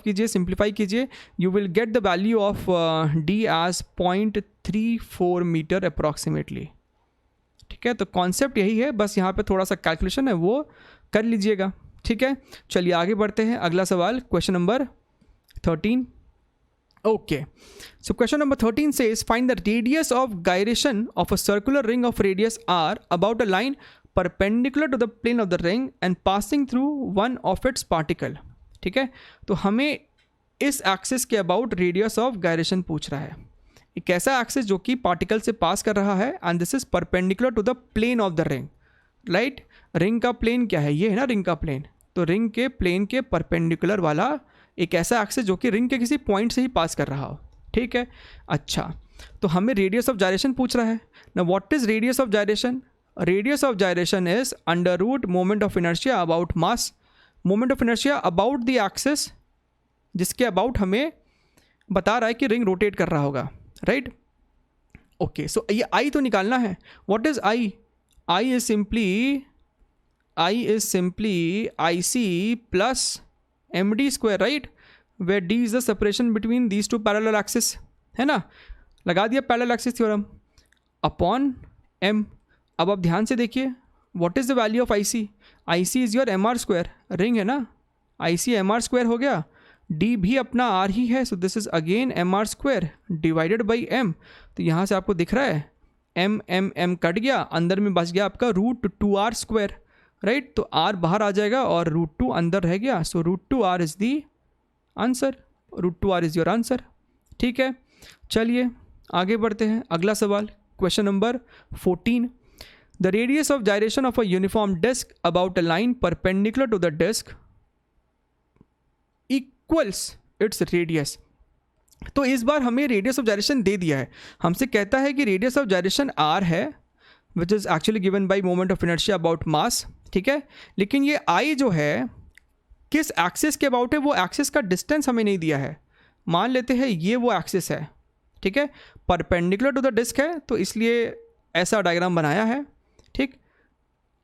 कीजिए, सिंप्लीफाई कीजिए, you will get the value of d as 0.34 metre approximately. ठीक है, तो कॉन्सेप्ट यही है, बस यहाँ पे थोड़ा सा कैलकुलेशन है वो कर लीजिएगा. ठीक है, चलिए आगे बढ़ते हैं. अगला सवाल, question number 13. Okay, so question number 13 says find the radius of gyration of a circular ring of radius r about a line perpendicular to the plane of the ring and passing through one of its particle. ठीक है, तो हमें इस axis के about radius of gyration पूछ रहा है. एक ऐसा एक्सिस जो कि पार्टिकल से पास कर रहा है and this is perpendicular to the plane of the ring, right. Ring का प्लेन क्या है? ये है ना रिंग का प्लेन. तो रिंग के प्लेन के परपेंडिकुलर वाला एक ऐसा एक्सिस जो कि रिंग के किसी पॉइंट से ही पास कर रहा हो. ठीक है, अच्छा, तो हमें रेडियस ऑफ जायरेशन पूछ रहा है ना. What is radius of gyration? Radius of gyration is under root moment of inertia about mass, moment of inertia about the axis जिसके अबाउट हमें बता रहा है कि रिंग रोटेट कर रहा होगा, राइट. ओके, सो ये I तो निकालना है. What is I? I is simply IC plus md square, right, where d is the separation between these two parallel axis, है ना. लगा दिया parallel axis theorem upon m. अब आप ध्यान से देखिए, what is the value of IC? IC is your mr square, ring है ना, IC mr² हो गया, d भी अपना r ही है, so this is again mr² divided by m। तो यहाँ से आपको दिख रहा है m कट गया, अंदर में बच गया आपका √2r², राइट। तो r बाहर आ जाएगा और √2 अंदर रह गया, so √2r is the answer, √2r is your answer. ठीक है, चलिए आगे बढ़ते हैं। अगला सवाल, question number 14। The radius of gyration of a uniform disc about a line perpendicular to the disc equals its radius. तो इस बार हमें रेडियस ऑफ gyration दे दिया है, हमसे कहता है कि रेडियस ऑफ gyration r है, which is actually given by moment of inertia about मास, ठीक है। लेकिन ये i जो है किस एक्सिस के अबाउट है, वो एक्सिस का डिस्टेंस हमें नहीं दिया है। मान लेते हैं ये वो एक्सिस है, ठीक है, परपेंडिकुलर टू द डिस्क है, तो इसलिए ऐसा डायग्राम बनाया है, ठीक।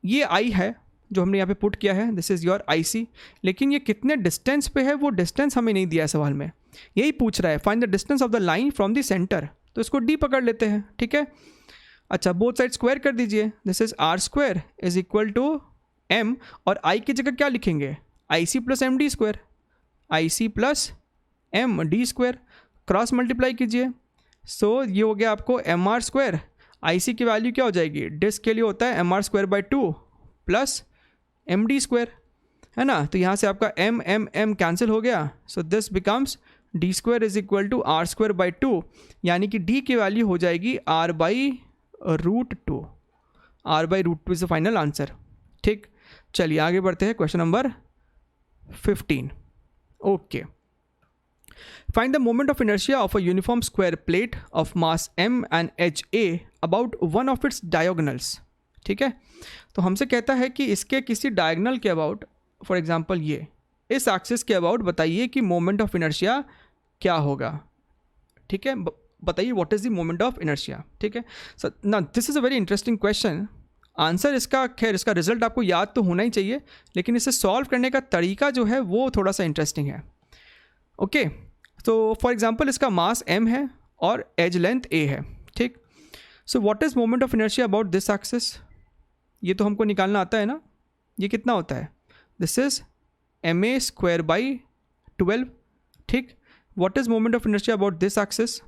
ये i है जो हमने यहाँ पे पुट किया है, दिस इज़ योर IC। लेकिन ये कितने डिस्टेंस पे है, वो डिस्टेंस हमें नहीं दिया है सवाल में, यही पूछ रहा है find the distance of the line from the centre. तो इसको d पकड़ लेते हैं, ठीक है। अच्छा, बोथ साइड स्क्वायर कर दीजिए, this is r² is equal to m, और i की जगह क्या लिखेंगे, IC plus MD², IC plus MD², cross multiply कीजिए। सो ये हो गया आपको mr², IC की वैल्यू क्या हो जाएगी, डिस्क के लिए होता है mr²/2 प्लस MD², है ना। तो यहाँ से आपका m कैंसिल हो गया, so this becomes d² is equal to r²/2, यानी कि d की वैल्यू हो जाएगी r/√2, r/√2 is the final answer. ठीक, चलिए आगे बढ़ते हैं, question number 15। Okay, find the moment of inertia of a uniform square plate of mass m and edge a about one of its diagonals. ठीक है, तो हमसे कहता है कि इसके किसी डायगोनल के अबाउट, फॉर एग्जांपल ये इस एक्सिस के अबाउट बताइए कि मोमेंट ऑफ इनर्शिया क्या होगा। ठीक है, बताइए what is the moment of inertia. ठीक है, सो ना this is a very interesting question. Answer इसका, खैर इसका रिजल्ट आपको याद तो होना ही चाहिए, लेकिन इसे सॉल्व करने का तरीका जो है वो थोड़ा सा इंटरेस्टिंग है। ओके, तो फॉर एग्जांपल इसका मास m है और एज लेंथ a है। ठीक, so what is moment of inertia about this axis, ये तो हमको निकालना आता है ना। ये कितना होता है, दिस इज ma²/12। ठीक, what is moment of inertia about this axis,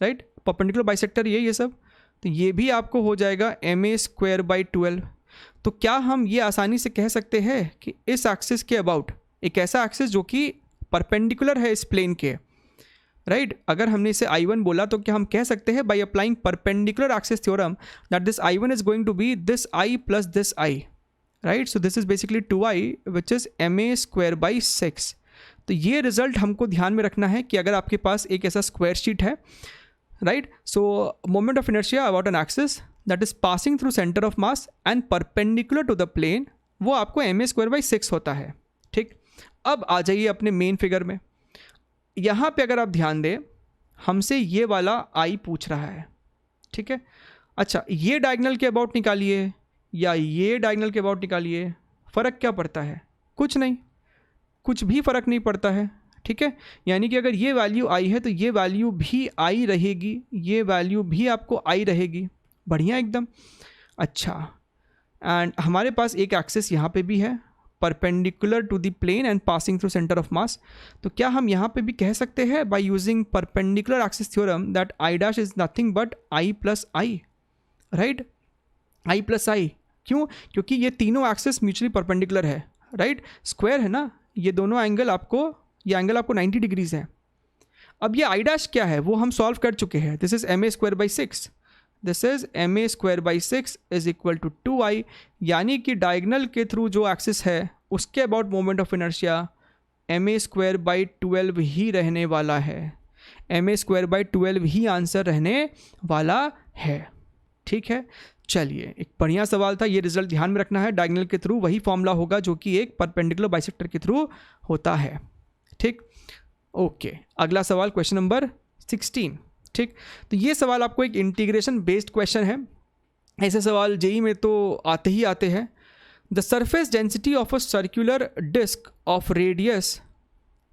right, perpendicular bisector ये सब, तो ये भी आपको हो जाएगा ma²/12। तो क्या हम ये आसानी से कह सकते हैं कि इस एक्सिस के अबाउट, एक ऐसा एक्सिस जो कि परपेंडिकुलर है इस प्लेन के, राइट, अगर हमने इसे I1 बोला तो क्या हम कह सकते हैं by applying perpendicular axis theorem that this I1 is going to be this I plus this I, right. So this is basically 2I which is ma²/6। तो ये रिजल्ट हमको ध्यान में रखना है कि अगर आपके पास एक ऐसा स्क्वायर शीट है, right, so moment of inertia about an axis that is passing through centre of mass and perpendicular to the plane, वो आपको ma²/6 होता है। ठीक, अब आ जाइए अपने मेन फिगर में। यहाँ पे अगर आप ध्यान दें, हमसे ये वाला I पूछ रहा है, ठीक है। अच्छा, ये डायगोनल के अबाउट निकालिए या ये डायगोनल के अबाउट निकालिए, फ़र्क क्या पड़ता है, कुछ नहीं, कुछ भी फ़र्क नहीं पड़ता है। ठीक है, यानी कि अगर ये वैल्यू I है तो ये वैल्यू भी I रहेगी, ये वैल्यू भी आपको I रहेगी, बढ़िया एकदम। अच्छा, एंड हमारे पास एक एक्सिस यहाँ पे भी है perpendicular to the plane and passing through centre of mass. तो क्या हम यहाँ पे भी कह सकते हैं by using perpendicular axis theorem that I' is nothing but I plus I, right, I plus I। क्यों, क्योंकि ये तीनों एक्सिस म्यूचुअली परपेंडिकुलर है, राइट, स्क्वायर है ना, ये दोनों एंगल आपको, ये एंगल आपको 90 डिग्रीज है। अब ये I' क्या है वो हम सॉल्व कर चुके हैं, this is ma²/6, this is ma²/6 is equal to 2I, यानी कि डायगोनल के थ्रू जो एक्सिस है उसके about moment of inertia ma²/12 ही रहने वाला है, ma²/12 ही आंसर रहने वाला है। ठीक है, चलिए एक बढ़िया सवाल था, ये रिजल्ट ध्यान में रखना है, डायगोनल के थ्रू वही फॉर्मूला होगा जो कि एक परपेंडिकुलर बाइसेक्टर के थ्रू होता है। ठीक, ओके, अगला सवाल क्वेश्चन नंबर 16। ठीक, तो ये सवाल आपको एक इंटीग्रेशन बेस्ड क्वेश्चन है, ऐसे सवाल जेई में तो आते ही आते हैं। The surface density of a circular disc of radius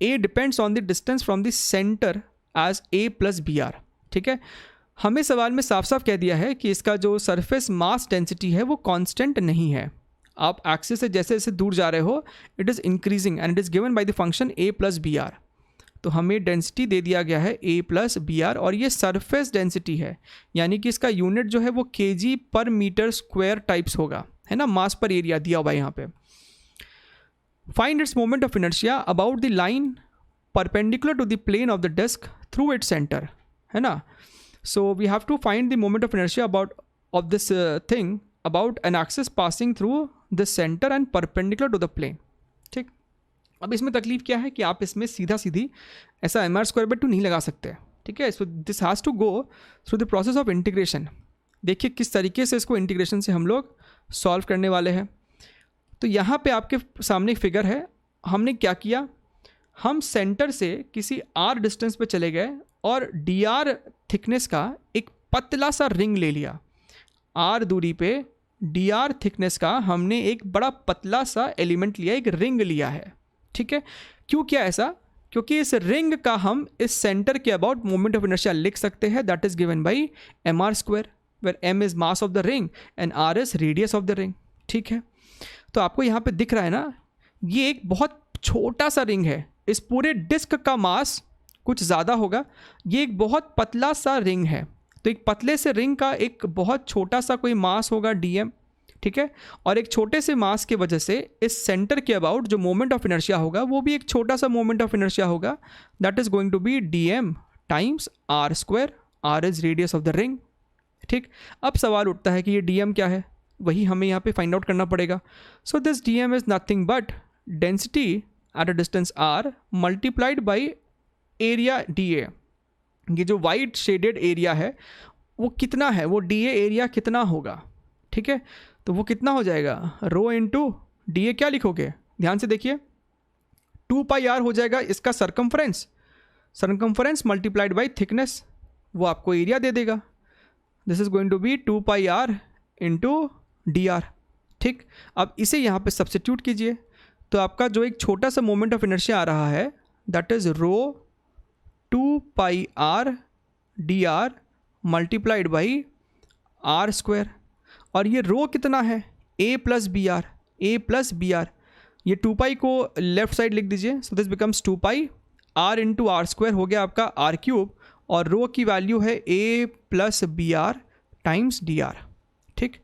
a depends on the distance from the centre as a plus br। ठीक है, हमें सवाल में साफ साफ कह दिया है कि इसका जो सरफेस मास डेंसिटी है वो कांस्टेंट नहीं है, आप एक्सिस से जैसे जैसे दूर जा रहे हो it is increasing and it is given by the function a plus b r. तो हमें डेंसिटी दे दिया गया है a प्लस बी आर और ये सरफेस डेंसिटी है, यानी कि इसका यूनिट जो है वो kg per metre square types होगा, है ना, मास पर एरिया दिया हुआ है यहाँ पे। Find its moment of inertia about the line perpendicular to the plane of the disc through its centre, है ना। So we have to find the moment of inertia about of this thing about an axis passing through the centre and perpendicular to the plane. ठीक, अब इसमें तकलीफ क्या है कि आप इसमें सीधा सीधी ऐसा एम आर स्क्वायर बाई 2 नहीं लगा सकते, ठीक है। So this has to go through the process of integration. देखिए किस तरीके से इसको इंटीग्रेशन से हम लोग सॉल्व करने वाले हैं। तो यहाँ पे आपके सामने एक फिगर है, हमने क्या किया, हम सेंटर से किसी r डिस्टेंस पे चले गए और dr थिकनेस का एक पतला सा रिंग ले लिया। r दूरी पे dr थिकनेस का हमने एक बड़ा पतला सा एलिमेंट लिया, एक रिंग लिया है, ठीक है। क्यों किया ऐसा? क्योंकि इस रिंग का हम इस सेंटर के अबाउट मोमेंट ऑफ इनर्शिया लिख सकते हैं, that is given by mr square, where m is mass of the ring and r is radius of the ring, ठीक है। तो आपको यहाँ पे दिख रहा है ना, ये एक बहुत छोटा सा रिंग है, इस पूरे डिस्क का मास कुछ ज़्यादा होगा, ये एक बहुत पतला सा रिंग है, तो एक पतले से रिंग का एक बहुत छोटा सा कोई मास होगा dm, ठीक है। और एक छोटे से मास की वजह से इस सेंटर के अबाउट जो मोमेंट ऑफ इनर्शिया होगा वो भी एक छोटा सा मोमेंट ऑफ इनर्शिया होगा, that is going to be dm times r square, r is radius of the ring, ठीक। अब सवाल उठता है कि ये dm क्या है, वही हमें यहाँ पे फाइंड आउट करना पड़ेगा। So this dm is nothing but density at a distance r multiplied by area dA। ये जो वाइट शेडेड एरिया है वो कितना है, वो dA एरिया कितना होगा, ठीक है। तो वो कितना हो जाएगा, रो इंटू dA, क्या लिखोगे, ध्यान से देखिए, 2 पाई r हो जाएगा इसका circumference, circumference multiplied by thickness, वो आपको एरिया दे देगा। This is going to be 2 pi r into dr, ठीक। अब इसे यहाँ पे सब्स्टिट्यूट कीजिए, तो आपका जो एक छोटा सा मोमेंट ऑफ इनर्शिया आ रहा है that is rho 2 pi r dr multiplied by r square, और ये रो कितना है, a plus b r, a plus b r, ये 2 पाई को लेफ्ट साइड लिख दीजिए, so this becomes 2 pi r into r square हो गया आपका r क्यूब, और रो की वैल्यू है a plus b r times d r, ठीक।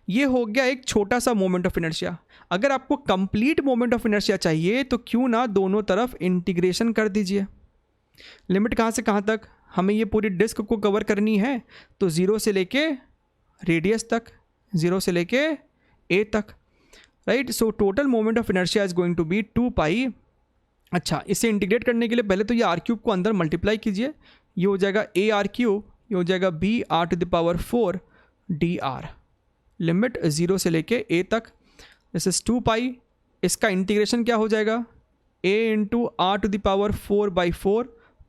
ये हो गया एक छोटा सा मोमेंट ऑफ इनर्शिया। अगर आपको कंप्लीट मोमेंट ऑफ इनर्शिया चाहिए तो क्यों ना दोनों तरफ इंटीग्रेशन कर दीजिए। लिमिट कहाँ से कहाँ तक, हमें ये पूरी डिस्क को कवर करनी है, तो 0 से लेके रेडियस तक, 0 से लेके a तक, right. So total moment of inertia is going to be 2 pi. अच्छा, इसे इंटीग्रेट करने के लिए पहले तो ये r क्यूब को अंदर मल्टीप्लाई कीजिए, ये हो जाएगा a r क्यूब, ये हो जाएगा b r to the power 4 d r, limit 0 से लेके a तक, दिस इज 2 पाई, इसका इंटीग्रेशन क्या हो जाएगा, a into r to the power 4 by 4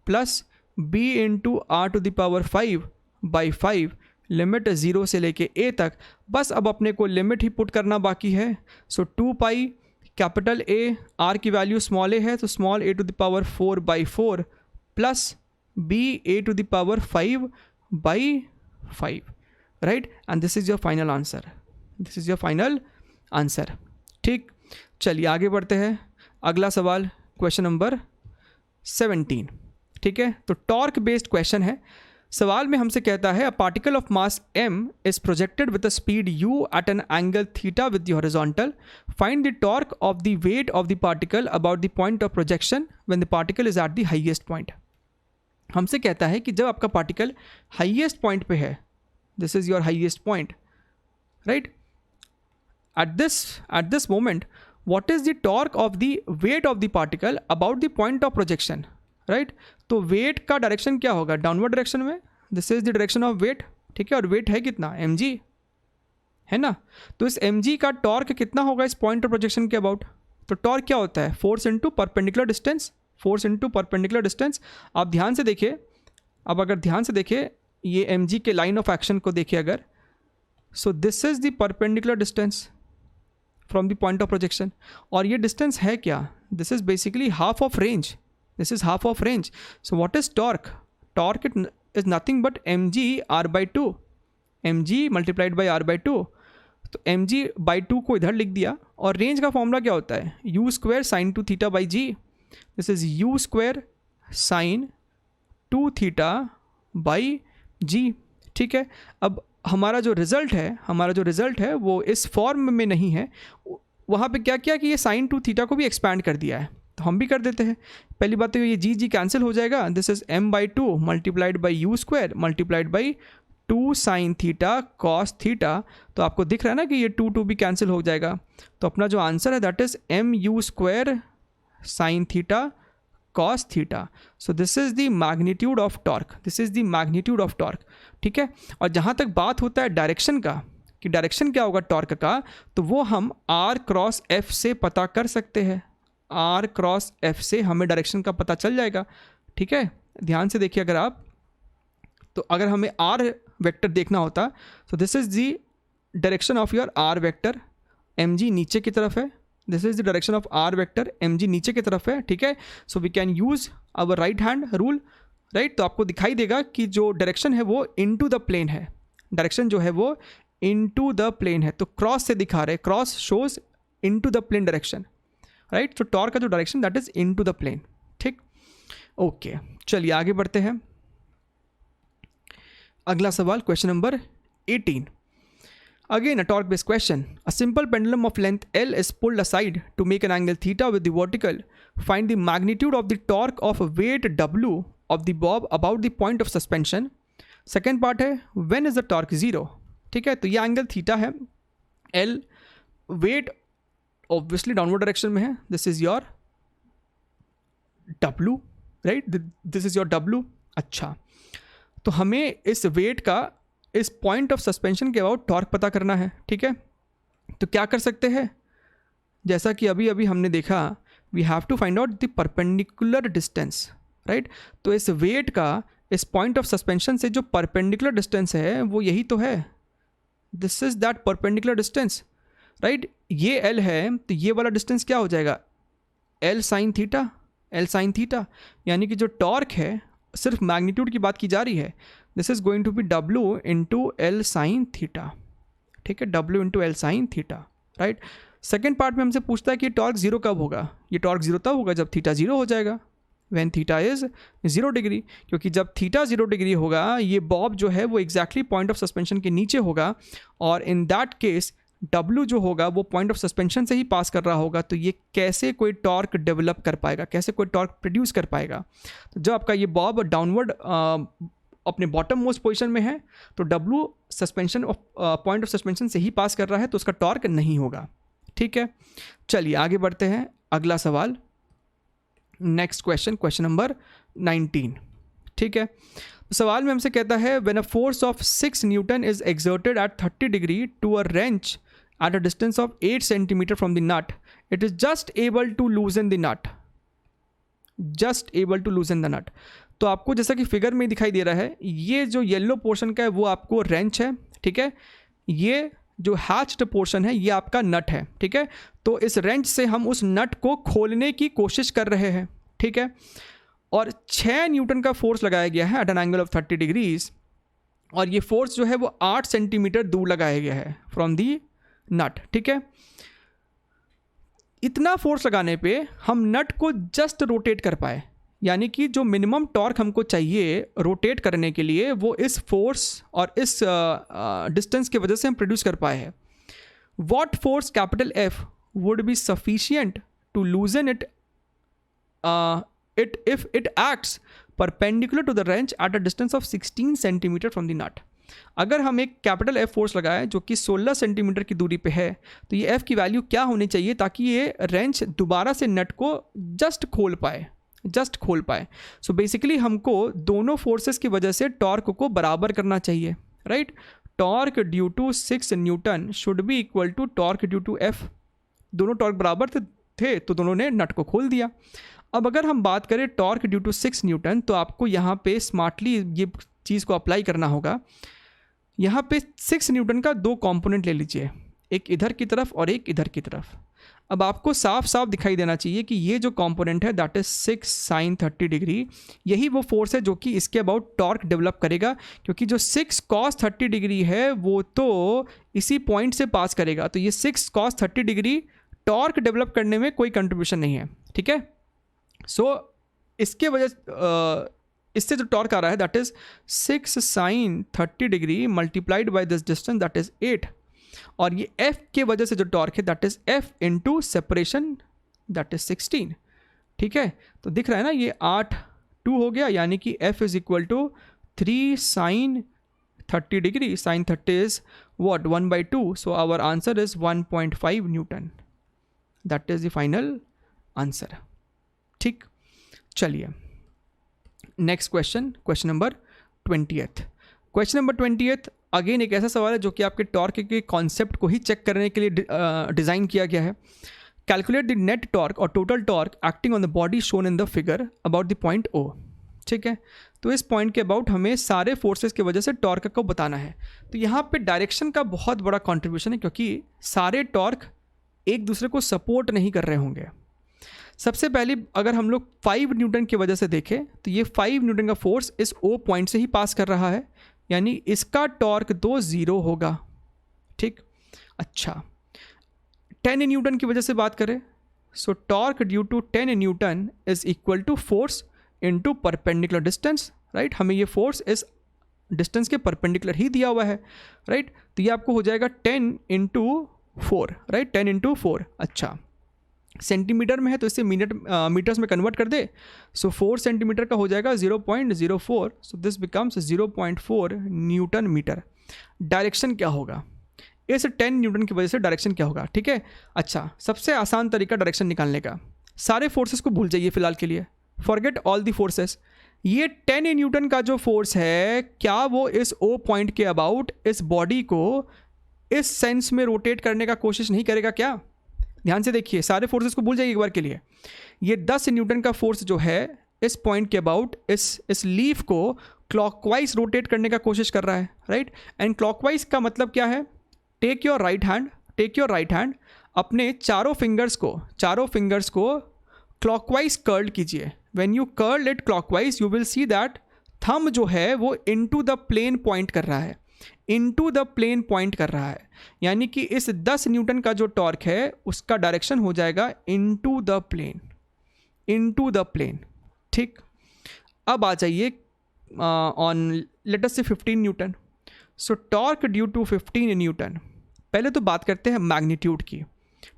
plus b into r to the power 5 by 5, limit 0 से लेके a तक। बस अब अपने को लिमिट ही पुट करना बाकी है। So 2 pi capital A, r की वैल्यू स्मॉल a है तो small a to the power 4 by 4 plus b a to the power 5 by 5, right, and this is your final answer, this is your final answer, ठीक। चलिए आगे बढ़ते हैं, अगला सवाल क्वेश्चन नंबर 17, ठीक है। तो टॉर्क बेस्ड क्वेश्चन है। सवाल में हमसे कहता है a particle of mass m is projected with a speed u at an angle theta with the horizontal, find the torque of the weight of the particle about the point of projection when the particle is at the highest point. हमसे कहता है कि जब आपका particle highest point पे है, this is your highest point, right, at this moment what is the torque of the weight of the particle about the point of projection, right। तो weight का डायरेक्शन क्या होगा, डाउनवर्ड डायरेक्शन में, this is the direction of weight, ठीक है। और weight है कितना, mg, है ना। तो इस mg का टॉर्क कितना होगा इस पॉइंट ऑफ प्रोजेक्शन के अबाउट। तो टॉर्क क्या होता है, force into perpendicular distance, force into perpendicular distance. आप ध्यान से देखिए, अब अगर ध्यान से देखिए ये mg के लाइन ऑफ एक्शन को देखिए अगर, सो this is the perpendicular distance from the point of projection, और ये डिस्टेंस है क्या, this is basically half of range, this is half of range. So what is torque, torque it is nothing but mg r by 2, mg multiplied by r by 2। तो mg/2 को इधर लिख दिया, और रेंज का formula क्या होता है, u² sin 2 theta by g, this is u² sin 2 theta by g. ठीक है, अब हमारा जो रिज़ल्ट है वो इस फॉर्म में नहीं है, वहाँ पे क्या किया कि ये sin 2 थीटा को भी एक्सपैंड कर दिया है, तो हम भी कर देते हैं। पहली बात तो ये जी कैंसिल हो जाएगा, this is m/2 multiplied by u² multiplied by 2 sin theta cos theta, तो आपको दिख रहा है ना कि ये 2 भी कैंसिल हो जाएगा, तो अपना जो आंसर है that is mu² sin theta cos theta. So this is the magnitude of torque, ठीक है। और जहाँ तक बात होता है डायरेक्शन का, कि डायरेक्शन क्या होगा टॉर्क का, तो वो हम r क्रॉस f से पता कर सकते हैं, r क्रॉस f से हमें डायरेक्शन का पता चल जाएगा। ठीक है, ध्यान से देखिए, अगर आप, तो अगर हमें r वेक्टर देखना होता, तो this is the direction of your r vector, mg नीचे की तरफ है, this is the direction of r vector, mg नीचे की तरफ है। ठीक है, so we can use our right hand rule, right. तो आपको दिखाई देगा कि जो डायरेक्शन है वो इनटू द प्लेन है, डायरेक्शन जो है वो इनटू द प्लेन है, तो क्रॉस से दिखा रहे, cross shows into the plane direction, right. तो टॉर्क का जो direction that is into the plane. ठीक, ओके, चलिए आगे बढ़ते हैं। अगला सवाल, question number 18। Again, a torque-based question. A simple pendulum of length L is pulled aside to make an angle theta with the vertical. Find the magnitude of the torque of weight W of the bob about the point of suspension. Second part है, when is the torque zero? ठीक है, तो ये angle theta है, L, weight obviously downward direction में है, this is your W, right? This is your W. अच्छा, तो हमें इस weight का इस पॉइंट ऑफ सस्पेंशन के अबाउट टॉर्क पता करना है। ठीक है, तो क्या कर सकते हैं, जैसा कि अभी हमने देखा, we have to find out the perpendicular distance, right. तो इस वेट का इस पॉइंट ऑफ सस्पेंशन से जो परपेंडिकुलर डिस्टेंस है वो यही तो है, this is that perpendicular distance, right. ये L है, तो ये वाला डिस्टेंस क्या हो जाएगा, L sin थीटा, यानी कि जो टॉर्क है, सिर्फ मैग्नीट्यूड की बात की जा रही है, this is going to be W into L sin theta. ठीक है, W into L sin theta, right. Second part में हमसे पूछता है कि टॉर्क जीरो कब होगा, ये टॉर्क जीरो तब होगा जब थीटा जीरो हो जाएगा, व्हेन थीटा इज 0 डिग्री, क्योंकि जब थीटा 0 डिग्री होगा ये बॉब जो है वो एग्जैक्टली पॉइंट ऑफ सस्पेंशन के नीचे होगा, और इन दैट केस W जो होगा वो पॉइंट ऑफ सस्पेंशन से ही पास कर रहा होगा, तो ये कैसे कोई टॉर्क डेवलप कर पाएगा, कैसे कोई टॉर्क प्रोड्यूस कर पाएगा। तो जब आपका ये बॉब डाउनवर्ड अपने बॉटम मोस्ट पोजीशन में है, तो W suspension of point of suspension से ही पास कर रहा है, तो उसका टॉर्क नहीं होगा। ठीक है, चलिए आगे बढ़ते हैं। अगला सवाल, नेक्स्ट क्वेश्चन, क्वेश्चन नंबर 19। ठीक है, सवाल में हमसे कहता है, when a force of 6 newton is exerted at 30 degree to a wrench at a distance of 8 centimeter from the nut, it is just able to loosen the nut. तो आपको जैसा कि फिगर में दिखाई दे रहा है, ये जो येलो पोर्शन का है वो आपको रेंच है। ठीक है, ये जो हैच्ड पोर्शन है ये आपका नट है। ठीक है, तो इस रेंच से हम उस नट को खोलने की कोशिश कर रहे हैं। ठीक है, और 6 न्यूटन का फोर्स लगाया गया है at an angle of 30 degrees, और ये फोर्स जो है वो 8 सेंटीमीटर दूर लगाया गया है फ्रॉम दी नट। ठीक है, इतना फोर्स लगाने पे हम नट को जस्ट रोटेट कर पाए, यानी कि जो मिनिमम टॉर्क हमको चाहिए रोटेट करने के लिए वो इस फोर्स और इस डिस्टेंस की वजह से हम प्रोड्यूस कर पाए हैं। What force capital F would be sufficient to loosen it if it acts perpendicular to the wrench at a distance of 16 centimetre from the nut. अगर हम एक कैपिटल F फोर्स लगाए जो कि 16 सेंटीमीटर की दूरी पे है, तो ये F की वैल्यू क्या होनी चाहिए ताकि ये रेंच दोबारा से नट को जस्ट खोल पाए। सो बेसिकली हमको दोनों फोर्सेस की वजह से टॉर्क को बराबर करना चाहिए, right. Torque due to 6 newton should be equal to torque due to F। दोनों टॉर्क बराबर थे तो दोनों ने नट को खोल दिया। अब अगर हम बात करें टॉर्क ड्यू टू 6 न्यूटन, तो आपको यहाँ पे स्मार्टली ये चीज़ को अप्लाई करना होगा। यहाँ पे 6 न्यूटन का 2 कंपोनेंट ले लीजिए, एक इधर की तरफ और एक इधर की तरफ। अब आपको साफ साफ दिखाई देना चाहिए कि ये जो कंपोनेंट है दैट इज 6 sin 30 डिग्री, यही वो फोर्स है जो कि इसके अबाउट टॉर्क डेवलप करेगा, क्योंकि जो 6 cos 30 डिग्री है वो तो इसी पॉइंट से पास करेगा, तो ये 6 cos 30 डिग्री टॉर्क डेवलप करने में कोई कंट्रीब्यूशन नहीं है, ठीक है। सो इसके वजह इससे जो टॉर्क आ रहा है that is 6 sin 30 degree multiplied by this distance that is 8, और ये F के वजह से जो टॉर्क है that is F into separation that is 16, ठीक है। तो दिख रहा है ना ये 8 2 हो गया, यानी कि F is equal to 3 sin 30 degree, sin 30 is what 1/2, so our answer is 1.5 newton, that is the final answer, ठीक। चलिए next question, question number 20th। Question number 20th again एक ऐसा सवाल है जो कि आपके टॉर्क के कॉन्सेप्ट को ही चेक करने के लिए डिज़ाइन किया गया है। कैलकुलेट द नेट टॉर्क और total torque acting on the body shown in the figure about the point O, ठीक है। तो इस पॉइंट के अबाउट हमें सारे फोर्सेस की वजह से टॉर्क को बताना है। तो यहाँ पे डायरेक्शन का बहुत बड़ा कॉन्ट्रीब्यूशन है, क्योंकि सारे टॉर्क एक दूसरे को सपोर्ट नहीं कर रहे होंगे। सबसे पहले अगर हम लोग 5 न्यूटन की वजह से देखें तो ये 5 न्यूटन का फोर्स इस O पॉइंट से ही पास कर रहा है, यानी इसका टॉर्क 0 होगा, ठीक। अच्छा 10 न्यूटन की वजह से बात करें, so torque due to 10 newton is equal to force into perpendicular distance, right. हमें ये फोर्स इस डिस्टेंस के परपेंडिकुलर ही दिया हुआ है, राइट। तो ये आपको हो जाएगा 10 × 4, राइट, 10 × 4। अच्छा सेंटीमीटर में है तो इसे मीटर्स में कन्वर्ट कर दे, सो 4 सेंटीमीटर का हो जाएगा 0.04, so this becomes 0.4 newton metre. Direction क्या होगा, इस 10 न्यूटन की वजह से डायरेक्शन क्या होगा, ठीक है। अच्छा सबसे आसान तरीका डायरेक्शन निकालने का, सारे फोर्सेस को भूल जाइए फिलहाल के लिए, फॉरगेट ऑल दी फोर्सेस। ये 10 न्यूटन का जो फोर्स है क्या वो इस O पॉइंट के अबाउट इस बॉडी को इस सेंस में रोटेट करने का कोशिश नहीं करेगा क्या? ध्यान से देखिए, सारे फोर्सेस को भूल जाइए एक बार के लिए। ये 10 न्यूटन का फोर्स जो है इस पॉइंट के अबाउट इस लीफ को क्लॉकवाइज रोटेट करने का कोशिश कर रहा है, राइट। एंड क्लॉकवाइज का मतलब क्या है, टेक योर राइट हैंड, अपने चारों फिंगर्स को क्लॉकवाइज कर्ल कीजिए। When you curl it clockwise you will see that thumb जो है वो इनटू द प्लेन पॉइंट कर रहा है, यानी कि इस 10 न्यूटन का जो टॉर्क है उसका डायरेक्शन हो जाएगा इनटू द प्लेन, ठीक। अब आ जाइए ऑन लेट अस से 15 newton, so torque due to 15 newton. पहले तो बात करते हैं मैग्नीट्यूड की,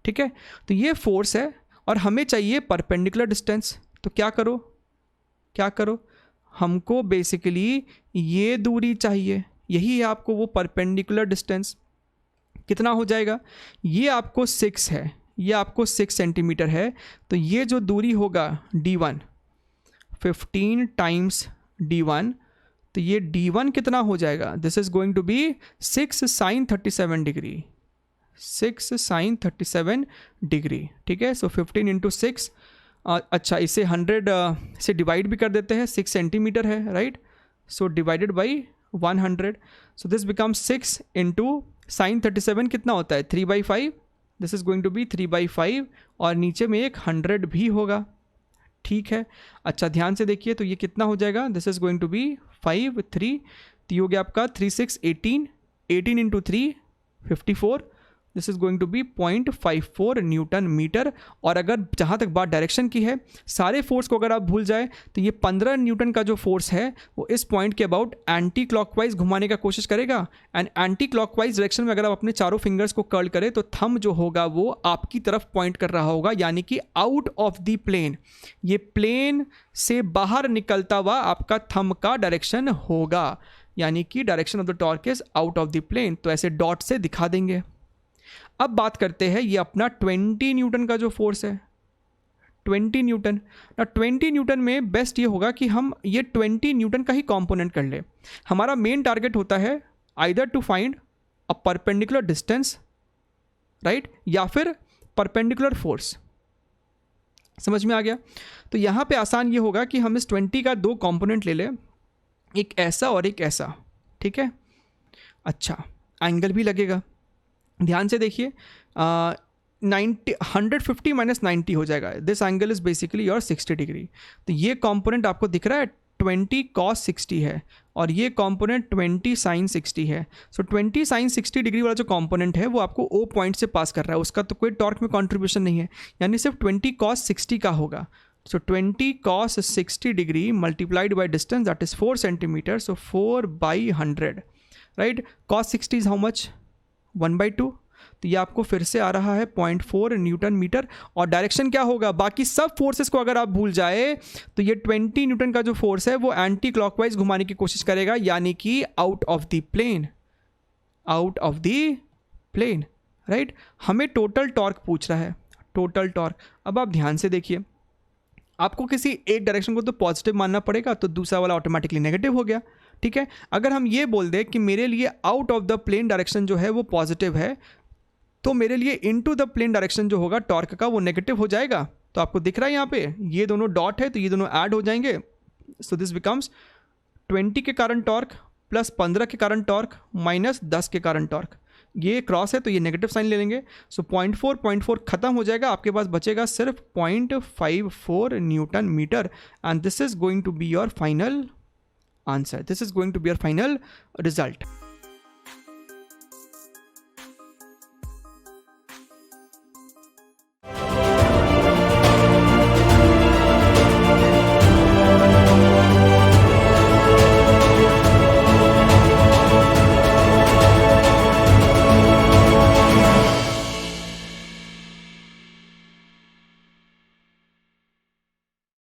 ठीक है। तो ये फोर्स है और हमें चाहिए परपेंडिकुलर डिस्टेंस, तो क्या करो, हमको बेसिकली ये दूरी चाहिए, यही है आपको वो परपेंडिकुलर डिस्टेंस। कितना हो जाएगा, ये आपको 6 है, ये आपको 6 सेंटीमीटर है, तो ये जो दूरी होगा D1 15 टाइम्स D1, तो ये D1 कितना हो जाएगा, this is going to be 6 sin 37 degree, 6 sin 37 degree, ठीक है। सो 15 × 6, अच्छा इसे 100 से डिवाइड भी कर देते हैं, 6 सेंटीमीटर है, right. So divided by 100, so this become 6 × sin 37 कितना होता है 3/5, this is going to be 3/5, और नीचे में एक 100 भी होगा, ठीक है। अच्छा ध्यान से देखिए, तो ये कितना हो जाएगा, this is going to be 5 3, तो ये हो गया आपका 3 6 18 × 3 54, this is going to be 0.54 newton metre. और अगर जहाँ तक बात डायरेक्शन की है, सारे फोर्स को अगर आप भूल जाए तो ये 15 न्यूटन का जो फोर्स है वो इस पॉइंट के अबाउट एंटी क्लॉकवाइज घुमाने का कोशिश करेगा। एंड एंटी क्लॉकवाइज डायरेक्शन में अगर आप अपने चारों फिंगर्स को कर्ल करें तो थंब जो होगा वो आपकी तरफ पॉइंट कर रहा होगा, यानी कि आउट ऑफ द प्लेन, ये प्लेन से बाहर निकलता हुआ आपका थंब का डायरेक्शन होगा, यानी कि direction of the torque is out of the plane. तो ऐसे डॉट से दिखा देंगे। अब बात करते हैं ये अपना 20 न्यूटन का जो फोर्स है, 20 न्यूटन। ना 20 न्यूटन में बेस्ट ये होगा कि हम ये 20 न्यूटन का ही कंपोनेंट कर ले। हमारा मेन टारगेट होता है either to find a perpendicular distance, right, या फिर परपेंडिकुलर फोर्स। समझ में आ गया? तो यहाँ पे आसान ये होगा कि हम इस 20 का 2 कंपोनेंट ले लें, एक ऐसा और एक ऐसा, ठीक है। अच्छा एंगल भी लगेगा, ध्यान से देखिए, 90 150 माइनस 90 हो जाएगा. This angle is basically your 60 degree. तो ये कंपोनेंट आपको दिख रहा है 20 cos 60 है और ये कंपोनेंट 20 sin 60 है. सो 20 sin 60 डिग्री वाला जो कंपोनेंट है वो आपको O पॉइंट से पास कर रहा है, उसका तो कोई टॉर्क में कंट्रीब्यूशन नहीं है, यानी सिर्फ 20 cos 60 का होगा. सो 20 cos 60 degree multiplied by distance that is 4 centimetre, so 4/100, right. cos 60 is how much? 1/2. तो ये आपको फिर से आ रहा है 0.4 न्यूटन मीटर. और डायरेक्शन क्या होगा? बाकी सब फोर्सेस को अगर आप भूल जाए तो ये 20 न्यूटन का जो फोर्स है वो एंटी क्लॉकवाइज घुमाने की कोशिश करेगा, यानी कि out of the plane, out of the plane, right. हमें टोटल टॉर्क पूछ रहा है, टोटल टॉर्क. अब आप ध्यान से देखिए, आपको किसी एक डायरेक्शन को तो पॉजिटिव मानना पड़ेगा, तो दूसरा वाला ऑटोमेटिकली नेगेटिव हो गया, ठीक है. अगर हम ये बोल दें कि मेरे लिए out of the plane direction जो है वो पॉजिटिव है, तो मेरे लिए इनटू द प्लेन डायरेक्शन जो होगा टॉर्क का वो नेगेटिव हो जाएगा. तो आपको दिख रहा है यहाँ पे ये दोनों डॉट है, तो ये दोनों ऐड हो जाएंगे. सो दिस बिकम्स 20 के कारण टॉर्क प्लस 15 के कारण टॉर्क माइनस 10 के कारण टॉर्क. ये क्रॉस है तो ये नेगेटिव साइन ले लेंगे. सो 0.4 खत्म हो जाएगा, आपके पास बचेगा सिर्फ 0.54 newton metre. And this is going to be your final answer, this is going to be your final result.